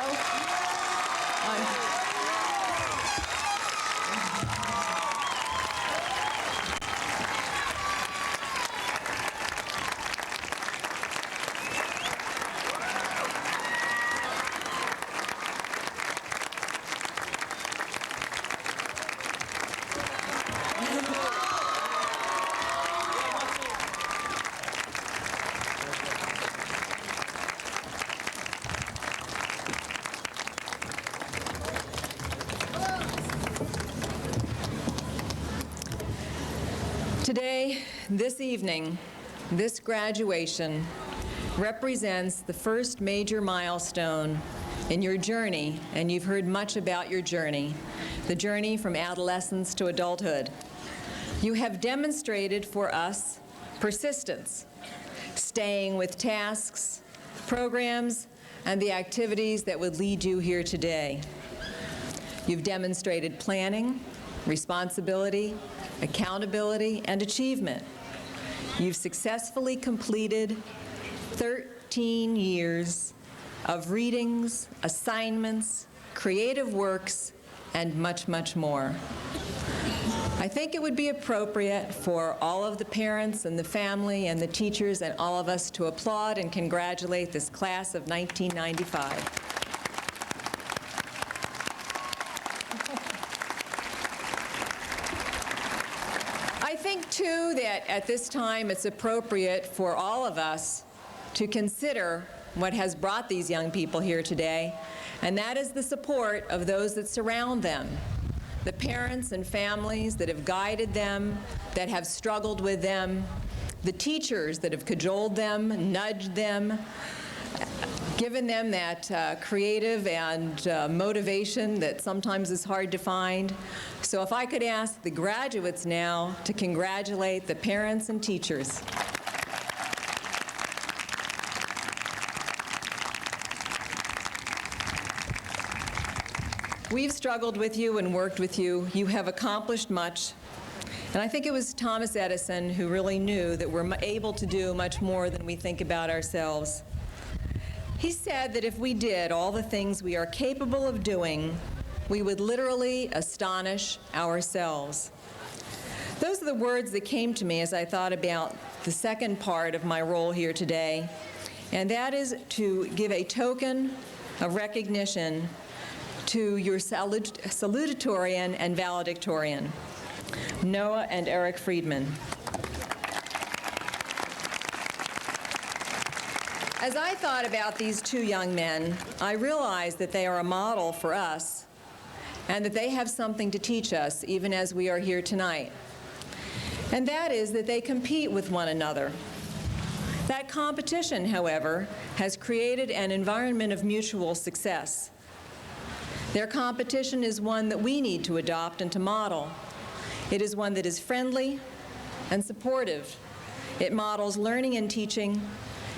Today, this evening, this graduation represents the first major milestone in your journey, and you've heard much about your journey, the journey from adolescence to adulthood. You have demonstrated for us persistence, staying with tasks, programs, and the activities that would lead you here today. You've demonstrated planning, responsibility, accountability, and achievement. You've successfully completed 13 years of readings, assignments, creative works, and much, much more. I think it would be appropriate for all of the parents and the family and the teachers and all of us to applaud and congratulate this class of 1995. I think, too, that at this time it's appropriate for all of us to consider what has brought these young people here today, and that is the support of those that surround them, the parents and families that have guided them, that have struggled with them, the teachers that have cajoled them, nudged them, given them that creative and motivation that sometimes is hard to find. So if I could ask the graduates now to congratulate the parents and teachers. We've struggled with you and worked with you. You have accomplished much. And I think it was Thomas Edison who really knew that we're able to do much more than we think about ourselves. He said that if we did all the things we are capable of doing, we would literally astonish ourselves. Those are the words that came to me as I thought about the second part of my role here today, and that is to give a token of recognition to your salutatorian and valedictorian, Noah and Eric Friedman. As I thought about these two young men, I realized that they are a model for us and that they have something to teach us even as we are here tonight. And that is that they compete with one another. That competition, however, has created an environment of mutual success. Their competition is one that we need to adopt and to model. It is one that is friendly and supportive. It models learning and teaching,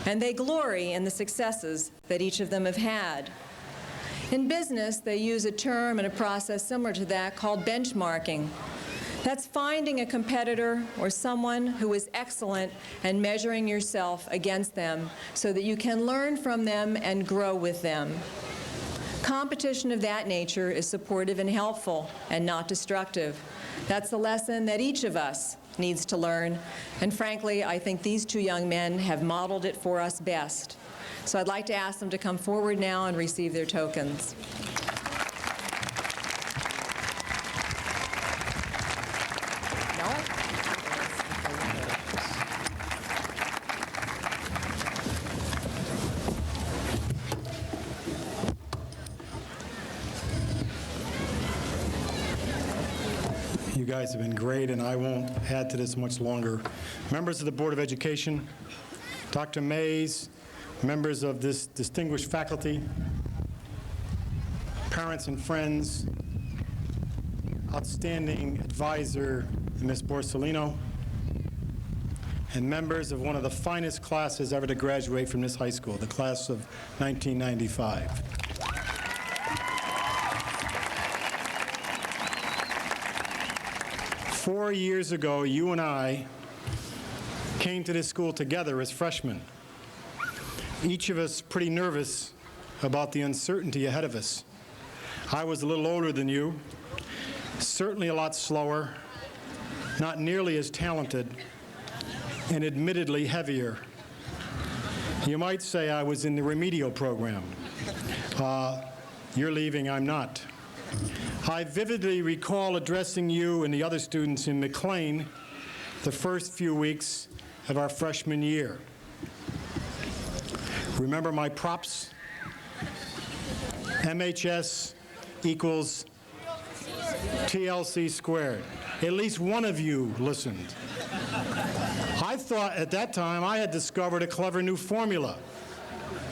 and they glory in the successes that each of them have had. In business, they use a term and a process similar to that called benchmarking. That's finding a competitor or someone who is excellent and measuring yourself against them so that you can learn from them and grow with them. Competition of that nature is supportive and helpful and not destructive. That's the lesson that each of us needs to learn, and frankly, I think these two young men have modeled it for us best. So I'd like to ask them to come forward now and receive their tokens. You guys have been great, and I won't add to this much longer. Members of the Board of Education, Dr. Mays, members of this distinguished faculty, parents and friends, outstanding advisor, Ms. Borsellino, and members of one of the finest classes ever to graduate from this high school, the class of 1995. 4 years ago, you and I came to this school together as freshmen. Each of us pretty nervous about the uncertainty ahead of us. I was a little older than you, certainly a lot slower, not nearly as talented, and admittedly heavier. You might say I was in the remedial program. You're leaving, I'm not. I vividly recall addressing you and the other students in McLean the first few weeks of our freshman year. Remember my props? MHS equals TLC squared. At least one of you listened. I thought at that time I had discovered a clever new formula.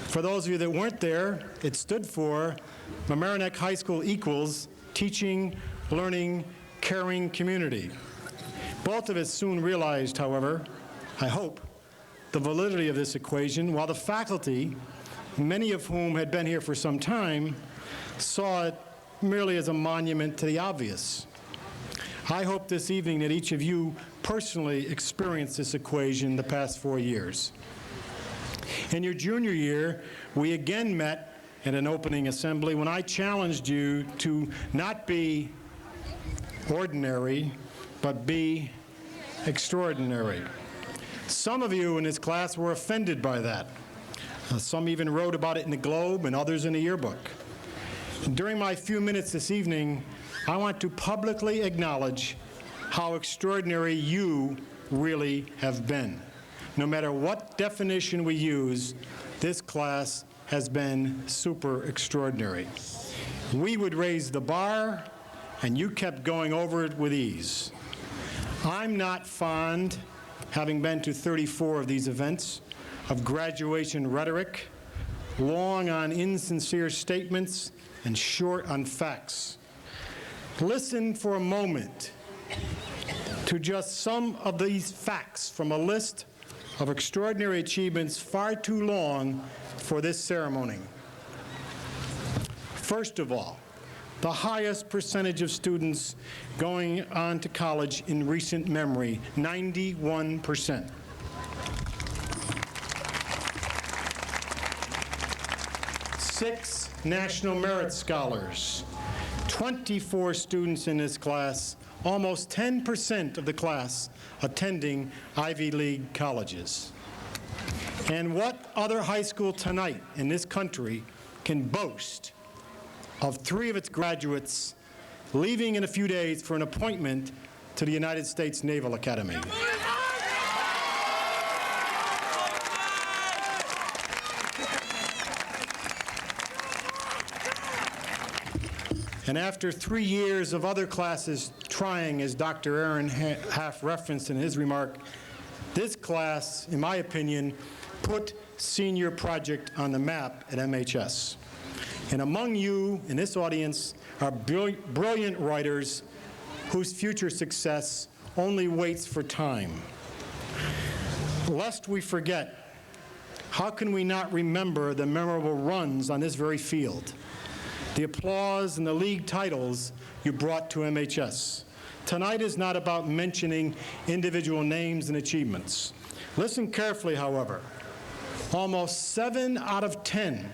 For those of you that weren't there, it stood for Mamaroneck High School equals teaching, learning, caring community. Both of us soon realized, however, I hope, the validity of this equation, while the faculty, many of whom had been here for some time, saw it merely as a monument to the obvious. I hope this evening that each of you personally experienced this equation the past 4 years. In your junior year, we again met at an opening assembly when I challenged you to not be ordinary, but be extraordinary. Some of you in this class were offended by that. Some even wrote about it in the Globe and others in the yearbook. During my few minutes this evening, I want to publicly acknowledge how extraordinary you really have been. No matter what definition we use, this class has been super extraordinary. We would raise the bar, and you kept going over it with ease. I'm not fond, having been to 34 of these events, of graduation rhetoric, long on insincere statements and short on facts. Listen for a moment to just some of these facts from a list of extraordinary achievements far too long for this ceremony. First of all, the highest percentage of students going on to college in recent memory, 91%. Six National Merit Scholars, 24 students in this class, almost 10% of the class attending Ivy League colleges. And what other high school tonight in this country can boast of 3 of its graduates leaving in a few days for an appointment to the United States Naval Academy? And after 3 years of other classes trying, as Dr. Aaron half referenced in his remark, this class, in my opinion, put senior project on the map at MHS. And among you in this audience are brilliant writers whose future success only waits for time. Lest we forget, how can we not remember the memorable runs on this very field? The applause and the league titles you brought to MHS. Tonight is not about mentioning individual names and achievements. Listen carefully, however. Almost 7 out of 10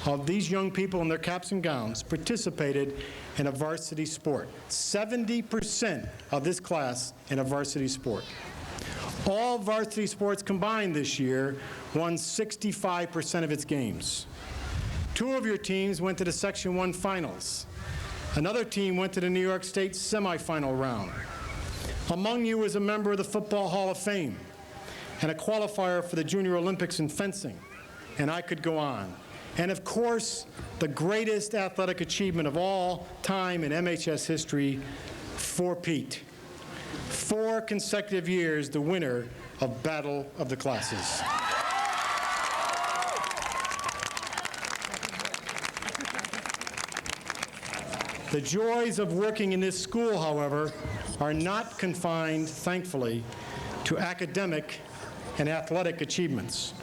of these young people in their caps and gowns participated in a varsity sport. 70% of this class in a varsity sport. All varsity sports combined this year won 65% of its games. 2 of your teams went to the Section 1 finals. Another team went to the New York State semifinal round. Among you is a member of the Football Hall of Fame and a qualifier for the Junior Olympics in fencing, and I could go on. And of course, the greatest athletic achievement of all time in MHS history, for Pete. 4 consecutive years the winner of Battle of the Classes. The joys of working in this school, however, are not confined, thankfully, to academic and athletic achievements.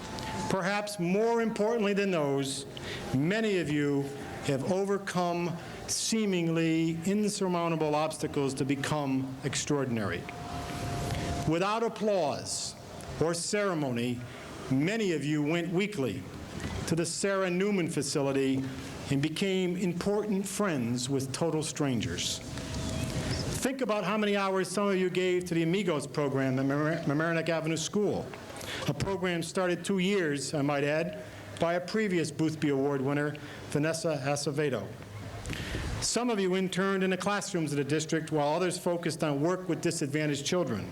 Perhaps more importantly than those, many of you have overcome seemingly insurmountable obstacles to become extraordinary. Without applause or ceremony, many of you went weekly to the Sarah Newman facility and became important friends with total strangers. Think about how many hours some of you gave to the Amigos program at Mamaroneck Avenue School, a program started 2 years, I might add, by a previous Boothby Award winner, Vanessa Acevedo. Some of you interned in the classrooms of the district while others focused on work with disadvantaged children.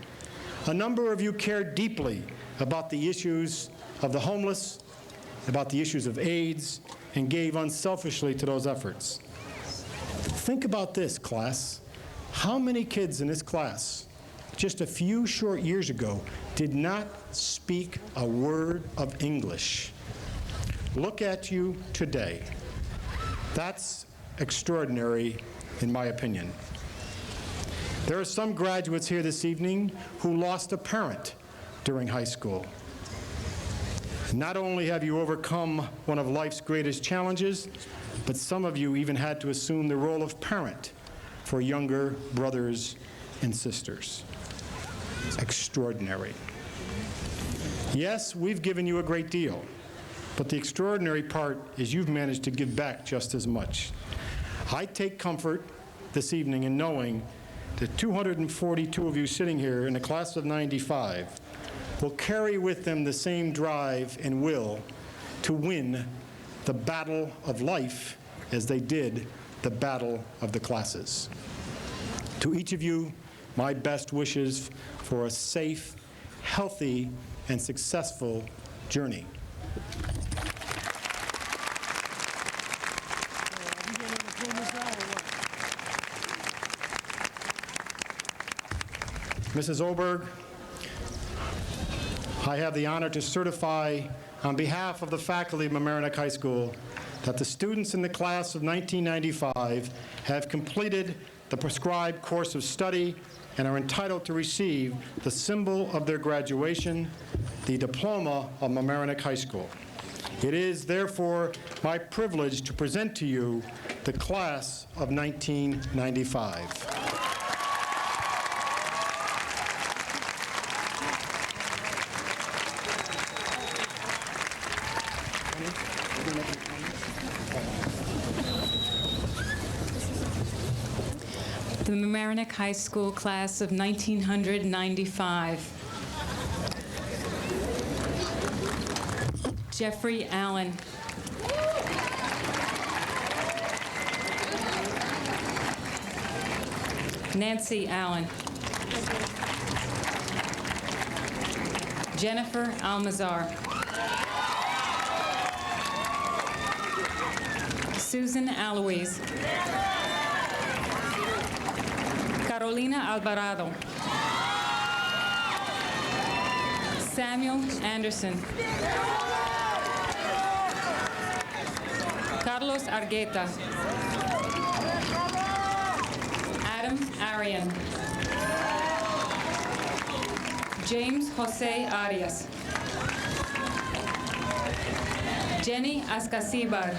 A number of you cared deeply about the issues of the homeless, about the issues of AIDS, and gave unselfishly to those efforts. Think about this, class. How many kids in this class, just a few short years ago, did not speak a word of English? Look at you today. That's extraordinary, in my opinion. There are some graduates here this evening who lost a parent during high school. Not only have you overcome one of life's greatest challenges, but some of you even had to assume the role of parent for younger brothers and sisters. Extraordinary. Yes, we've given you a great deal, but the extraordinary part is you've managed to give back just as much. I take comfort this evening in knowing that 242 of you sitting here in the class of '95 will carry with them the same drive and will to win the battle of life as they did the battle of the classes. To each of you, my best wishes for a safe, healthy, and successful journey. Mrs. Oberg, I have the honor to certify on behalf of the faculty of Mamaroneck High School that the students in the class of 1995 have completed the prescribed course of study and are entitled to receive the symbol of their graduation, the diploma of Mamaroneck High School. It is, therefore, my privilege to present to you the class of 1995. The Mamaroneck High School class of 1995. Jeffrey Allen. Nancy Allen. Jennifer Almazar. Susan Aloise. Carolina Alvarado. Samuel Anderson. Carlos Argueta. Adam Arian. James Jose Arias. Jenny Ascasibar.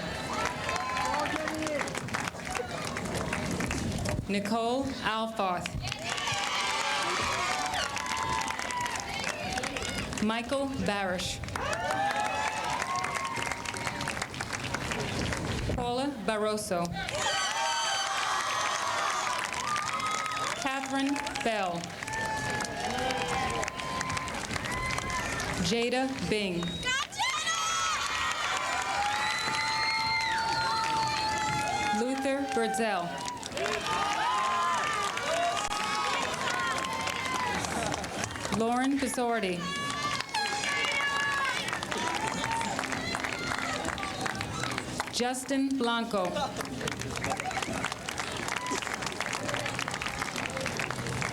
Nicole Alfarth. Michael Barish. Paula Barroso. Catherine Bell. Jada Bing. Luther Berzel. Lauren Bizordi. Justin Blanco.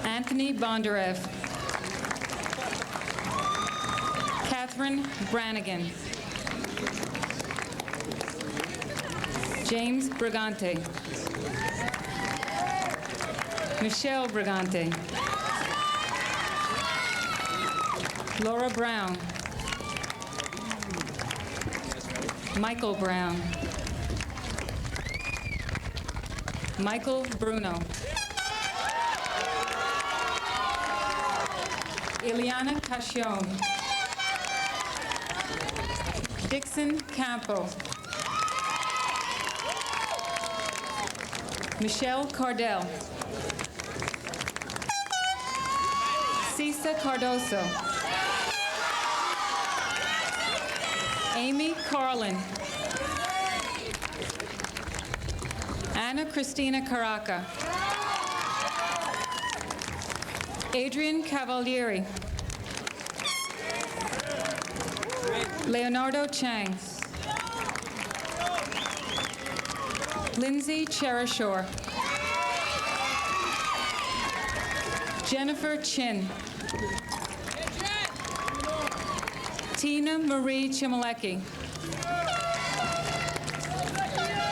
Anthony Bondarev. Catherine Brannigan. James Brigante. Michelle Brigante. Laura Brown. Michael Brown. Michael Bruno. Ileana Cachon. Dixon Campo. Michelle Cardell. Cisa Cardoso. Amy Carlin. Anna Cristina Caraca. Adrian Cavalieri. Leonardo Chang. Lindsay Cherishore. Jennifer Chin. Tina Marie Chimalecki.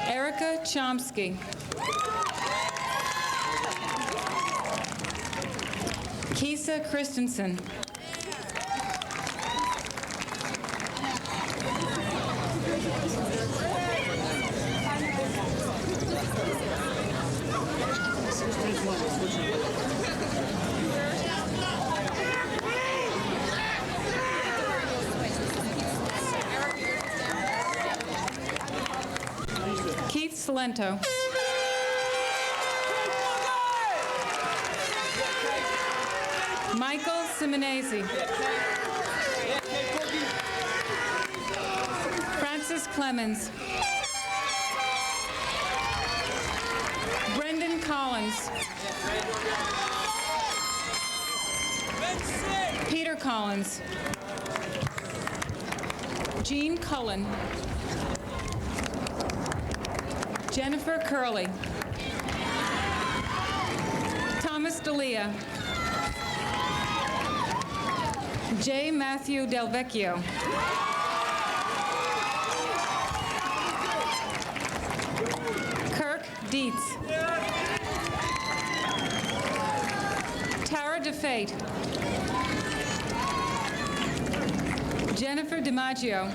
Erica Chomsky. Kisa Christensen. Keith Salento. Michael Simonesi. Francis Clemens. Brendan Collins. Peter Collins. Jean Cullen. Jennifer Curley. Thomas D'Elia. J. Matthew Del Vecchio. Kirk Dietz. Tara DeFate. Jennifer DiMaggio.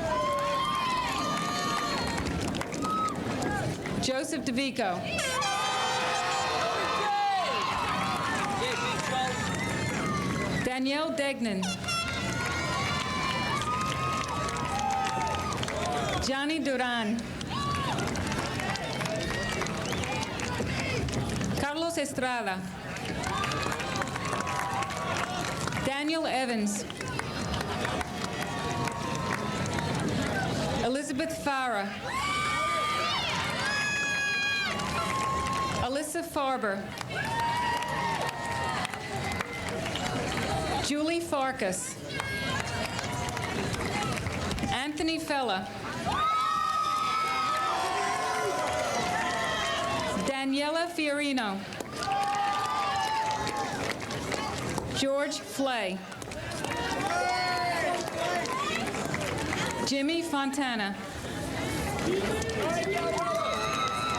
Joseph DeVico. Danielle Degnan. Johnny Duran. Carlos Estrada. Daniel Evans. Elizabeth Farah. Alyssa Farber. Julie Farkas. Anthony Fella. Daniela Fiorino. George Flay. Jimmy Fontana.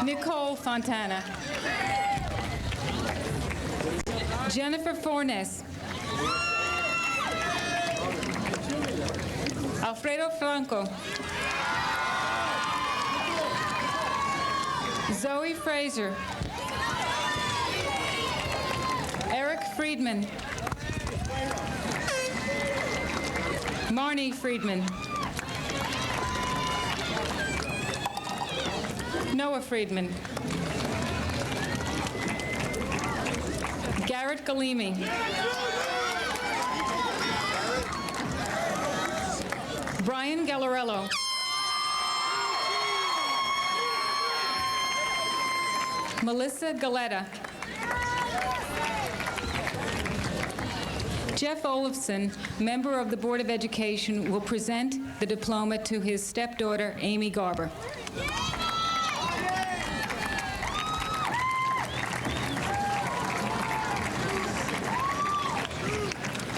Nicole Fontana. Jennifer Fornes. Alfredo Franco. Zoe Fraser. Eric Friedman. Marnie Friedman. Noah Friedman. Garrett Galimi. Brian Gallarello. Melissa Galetta. Jeff Olafson, member of the Board of Education, will present the diploma to his stepdaughter, Amy Garber.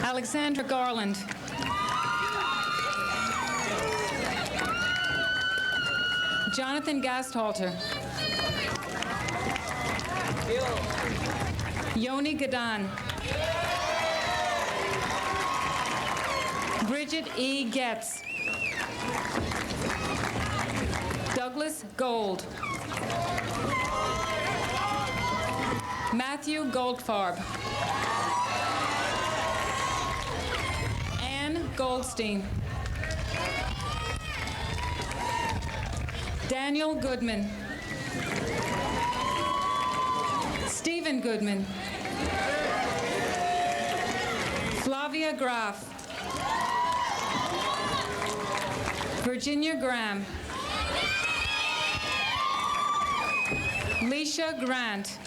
Alexandra Garland. Jonathan Gasthalter. Yoni Gadan. Bridget E. Getz. Douglas Gold. Matthew Goldfarb. Ann Goldstein. Daniel Goodman. Stephen Goodman. Flavia Graf. Virginia Graham. Leisha Grant.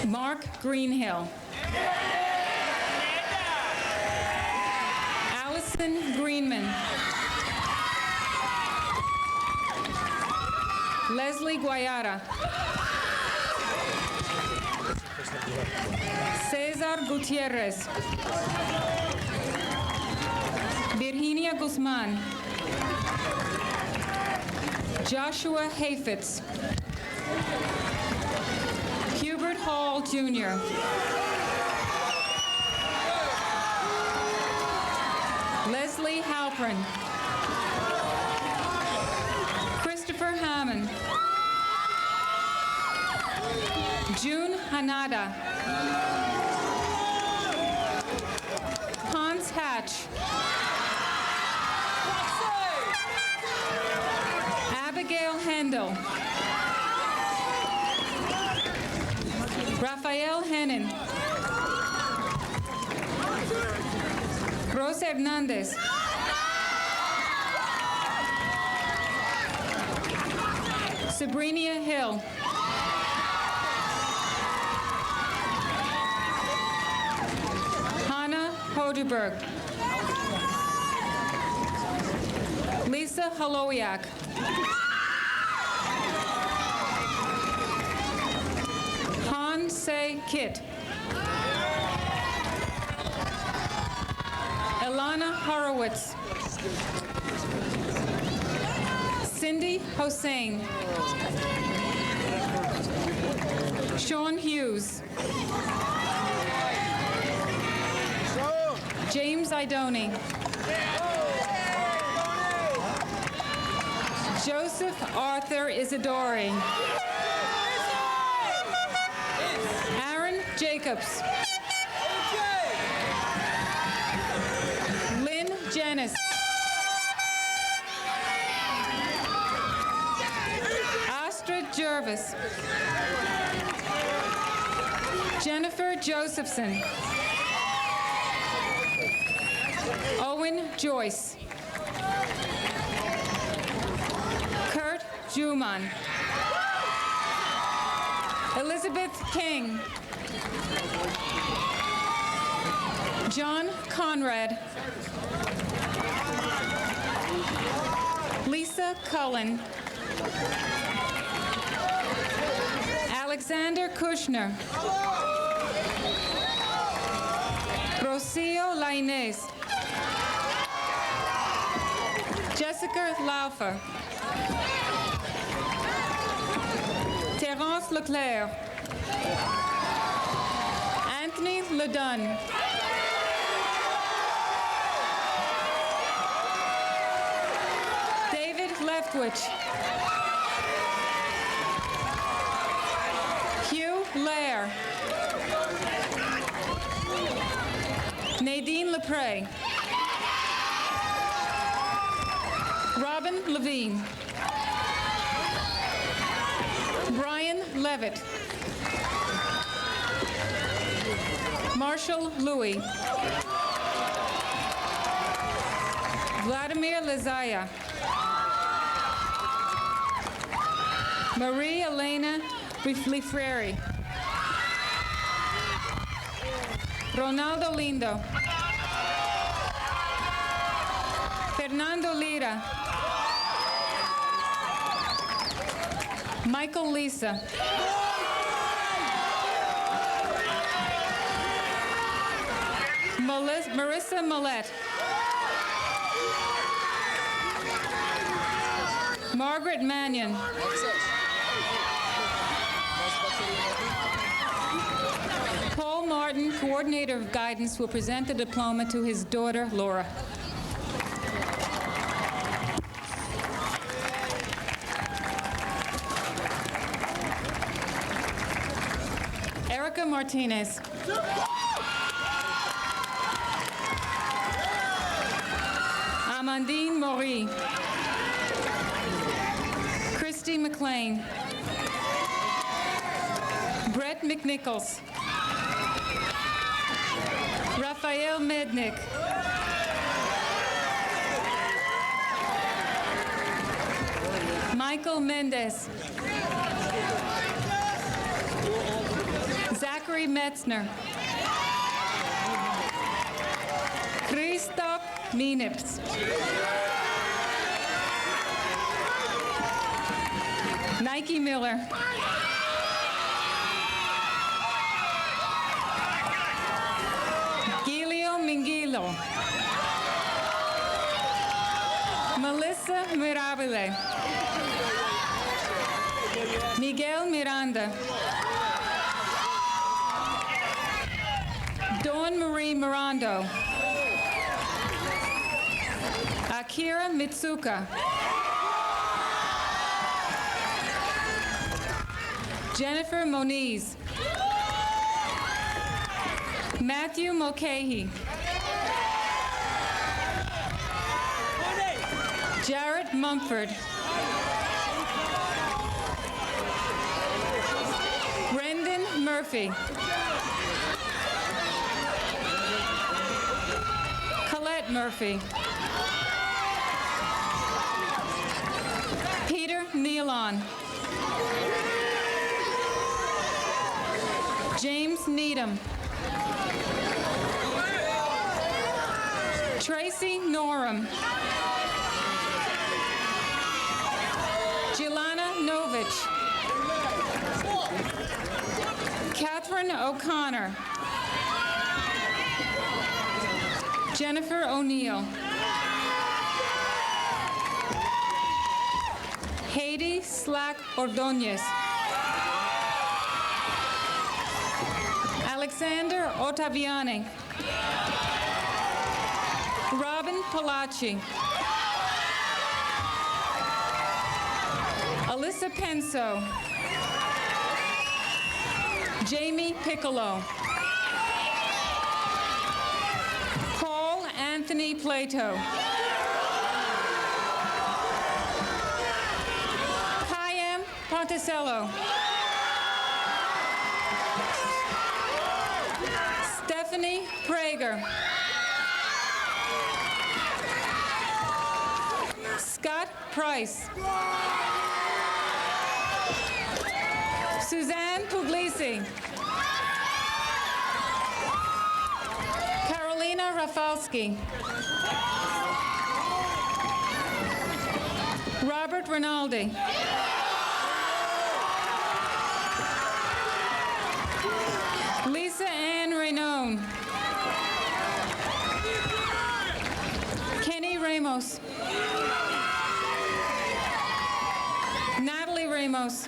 Mark Greenhill. Allison Greenman. Leslie Guayara. Cesar Gutierrez. Virginia Guzman. Joshua Hafitz. Hubert Hall, Jr. Leslie Halpern. Christopher Hammond. June Hanada. Hans Hatch. Abigail Hendel. Rafael Hennen. Rosa Hernandez. Sabrina Hill. Hannah Hoderberg. Lisa Halowiak. Han Se Kit. Elana Horowitz. Cindy Hossain. Sean Hughes. James Idoni. Joseph Arthur Isidori. Aaron Jacobs. Lynn Janis. Astrid Jervis. Jennifer Josephson. Owen Joyce. Kurt Juman. Elizabeth King. John Conrad. Lisa Cullen. Alexander Kushner. Rocio Lainez. Jessica Laufer. Terence Leclerc. Anthony Ledun. David Leftwich. Hugh Lair. Nadine Lepre. Robin Levine. Brian Levitt. Marshall Louis. Vladimir Lizaya. Marie Elena Lifreri. Ronaldo Lindo. Fernando Lira. Michael Lisa. Marissa Millette. Margaret Mannion. Paul Martin, Coordinator of Guidance, will present the diploma to his daughter, Laura. Martinez. Amandine Maury. Christy McLean. Brett McNichols. Raphael Mednick. Michael Mendez. Zachary Metzner. Christoph Mienips. Nike Miller. Gilio Mingilo. Melissa Mirabile. Miguel Miranda. Dawn Marie Mirando. Akira Mitsuka. Jennifer Moniz. Matthew Mulcahy. Jared Mumford. Brendan Murphy. Colette Murphy. Peter Nealon. James Needham. Tracy Norum. Jelana Novich. Catherine O'Connor. Jennifer O'Neill. Haiti Slack Ordonez. Alexander Ottaviani. Robin Palacci. Alyssa Penso. Jamie Piccolo. Paul Anthony Plato. Payam Ponticello. Stephanie Prager. Scott Price. Suzanne Puglisi. Carolina Rafalski. Robert Rinaldi. Lisa Ann Raynone. Kenny Ramos. Natalie Ramos.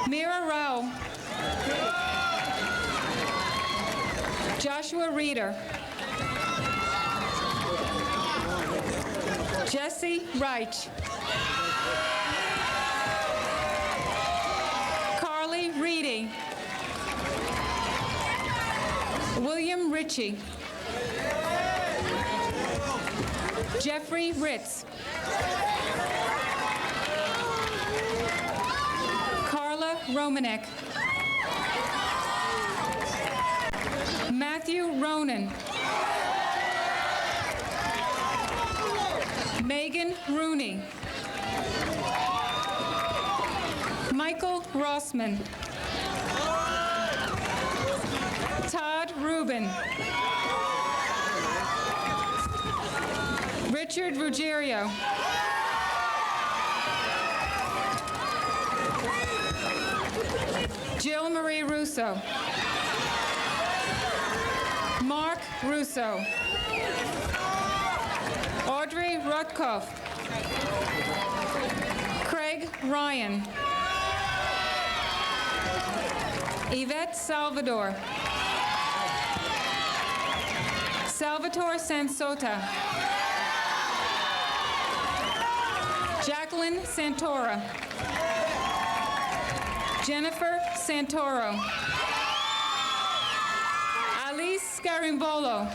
Mira Rao. Joshua Reeder. Jesse Reich. Carly Reedy. William Ritchie. Jeffrey Ritz. Carla Romanek. Matthew Ronan. Megan Rooney. Michael Rossman. Todd Rubin. Richard Ruggiero. Jill Marie Russo. Mark Russo. Audrey Rutkoff. Craig Ryan. Yvette Salvador. Salvatore Sansota. Jacqueline Santora. Jennifer Santoro. Alice Scarimbolo.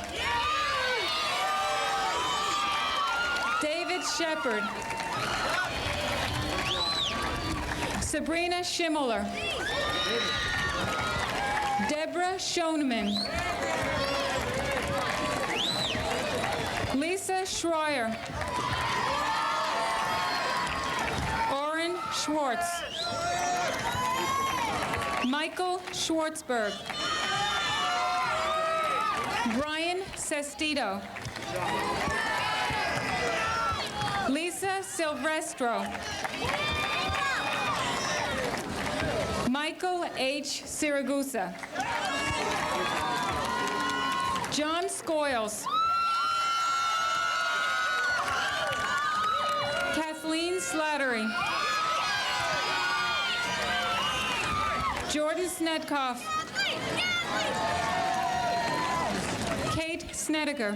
David Shepard. Sabrina Schimmeler. Deborah Schoeneman. Lisa Schreier. Oren Schwartz. Michael Schwartzberg. Brian Sestito. Lisa Silvestro. Michael H. Siragusa. John Scoils. Kathleen Slattery. Jordan Snedkoff. Kate Snedeker.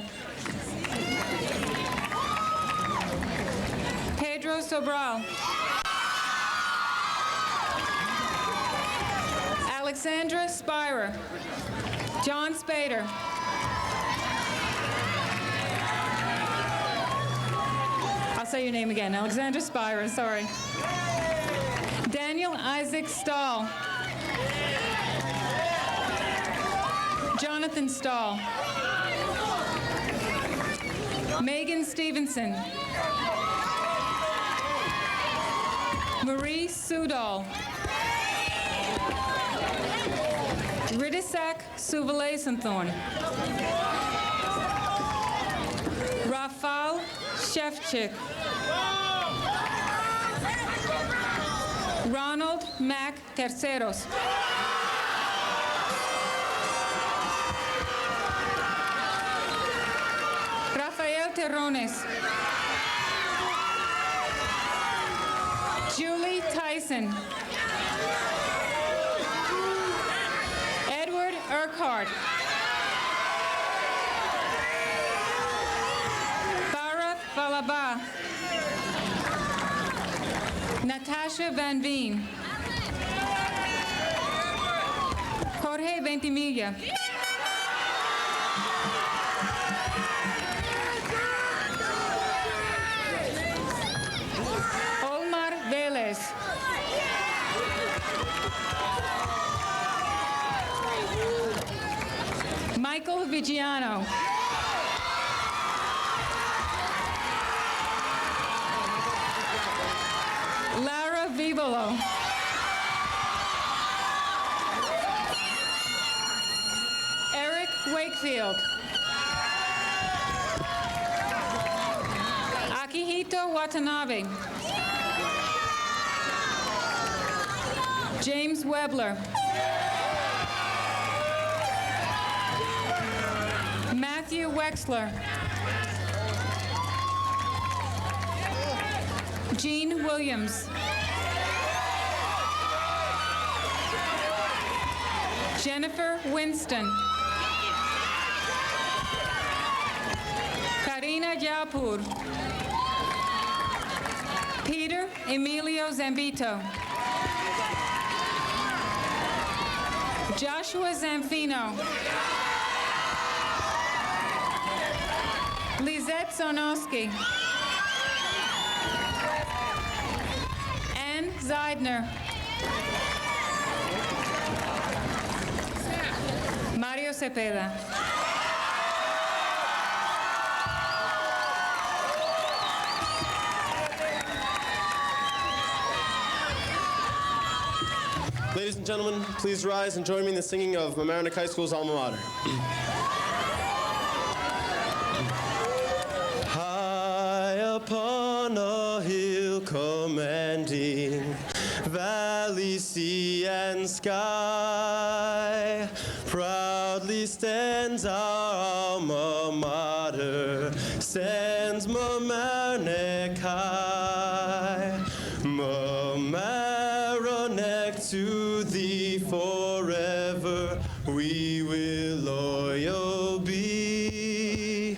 Pedro Sobral. Alexandra Spira. John Spader. I'll say your name again. Alexandra Spira, sorry. Daniel Isaac Stahl. Jonathan Stahl. Megan Stevenson. Marie Sudol. Ridisak Suvalasanthorn. Rafal Shevchik. Ronald Mac Terceros. Rafael Terrones. Julie Tyson. Edward Urquhart. Bharat Vallabha. Natasha Van Veen. Jorge Ventimiglia. Olmar Vélez. Michael Vigiano. Lara Vivolo. Eric Wakefield. Akihito Watanabe. James Webler. Matthew Wexler. Jean Williams. Jennifer Winston. Karina Jaipur. Peter Emilio Zambito. Joshua Zamfino. Lizette Sonoski. Ann Zeidner. Mario Cepeda. Ladies and gentlemen, please rise and join me in the singing of Mamaroneck High School's alma mater. High upon a hill commanding valley, sea, and sky, proudly stands our alma mater, stands Mamaroneck High. Mamaroneck, to thee forever we will loyal be.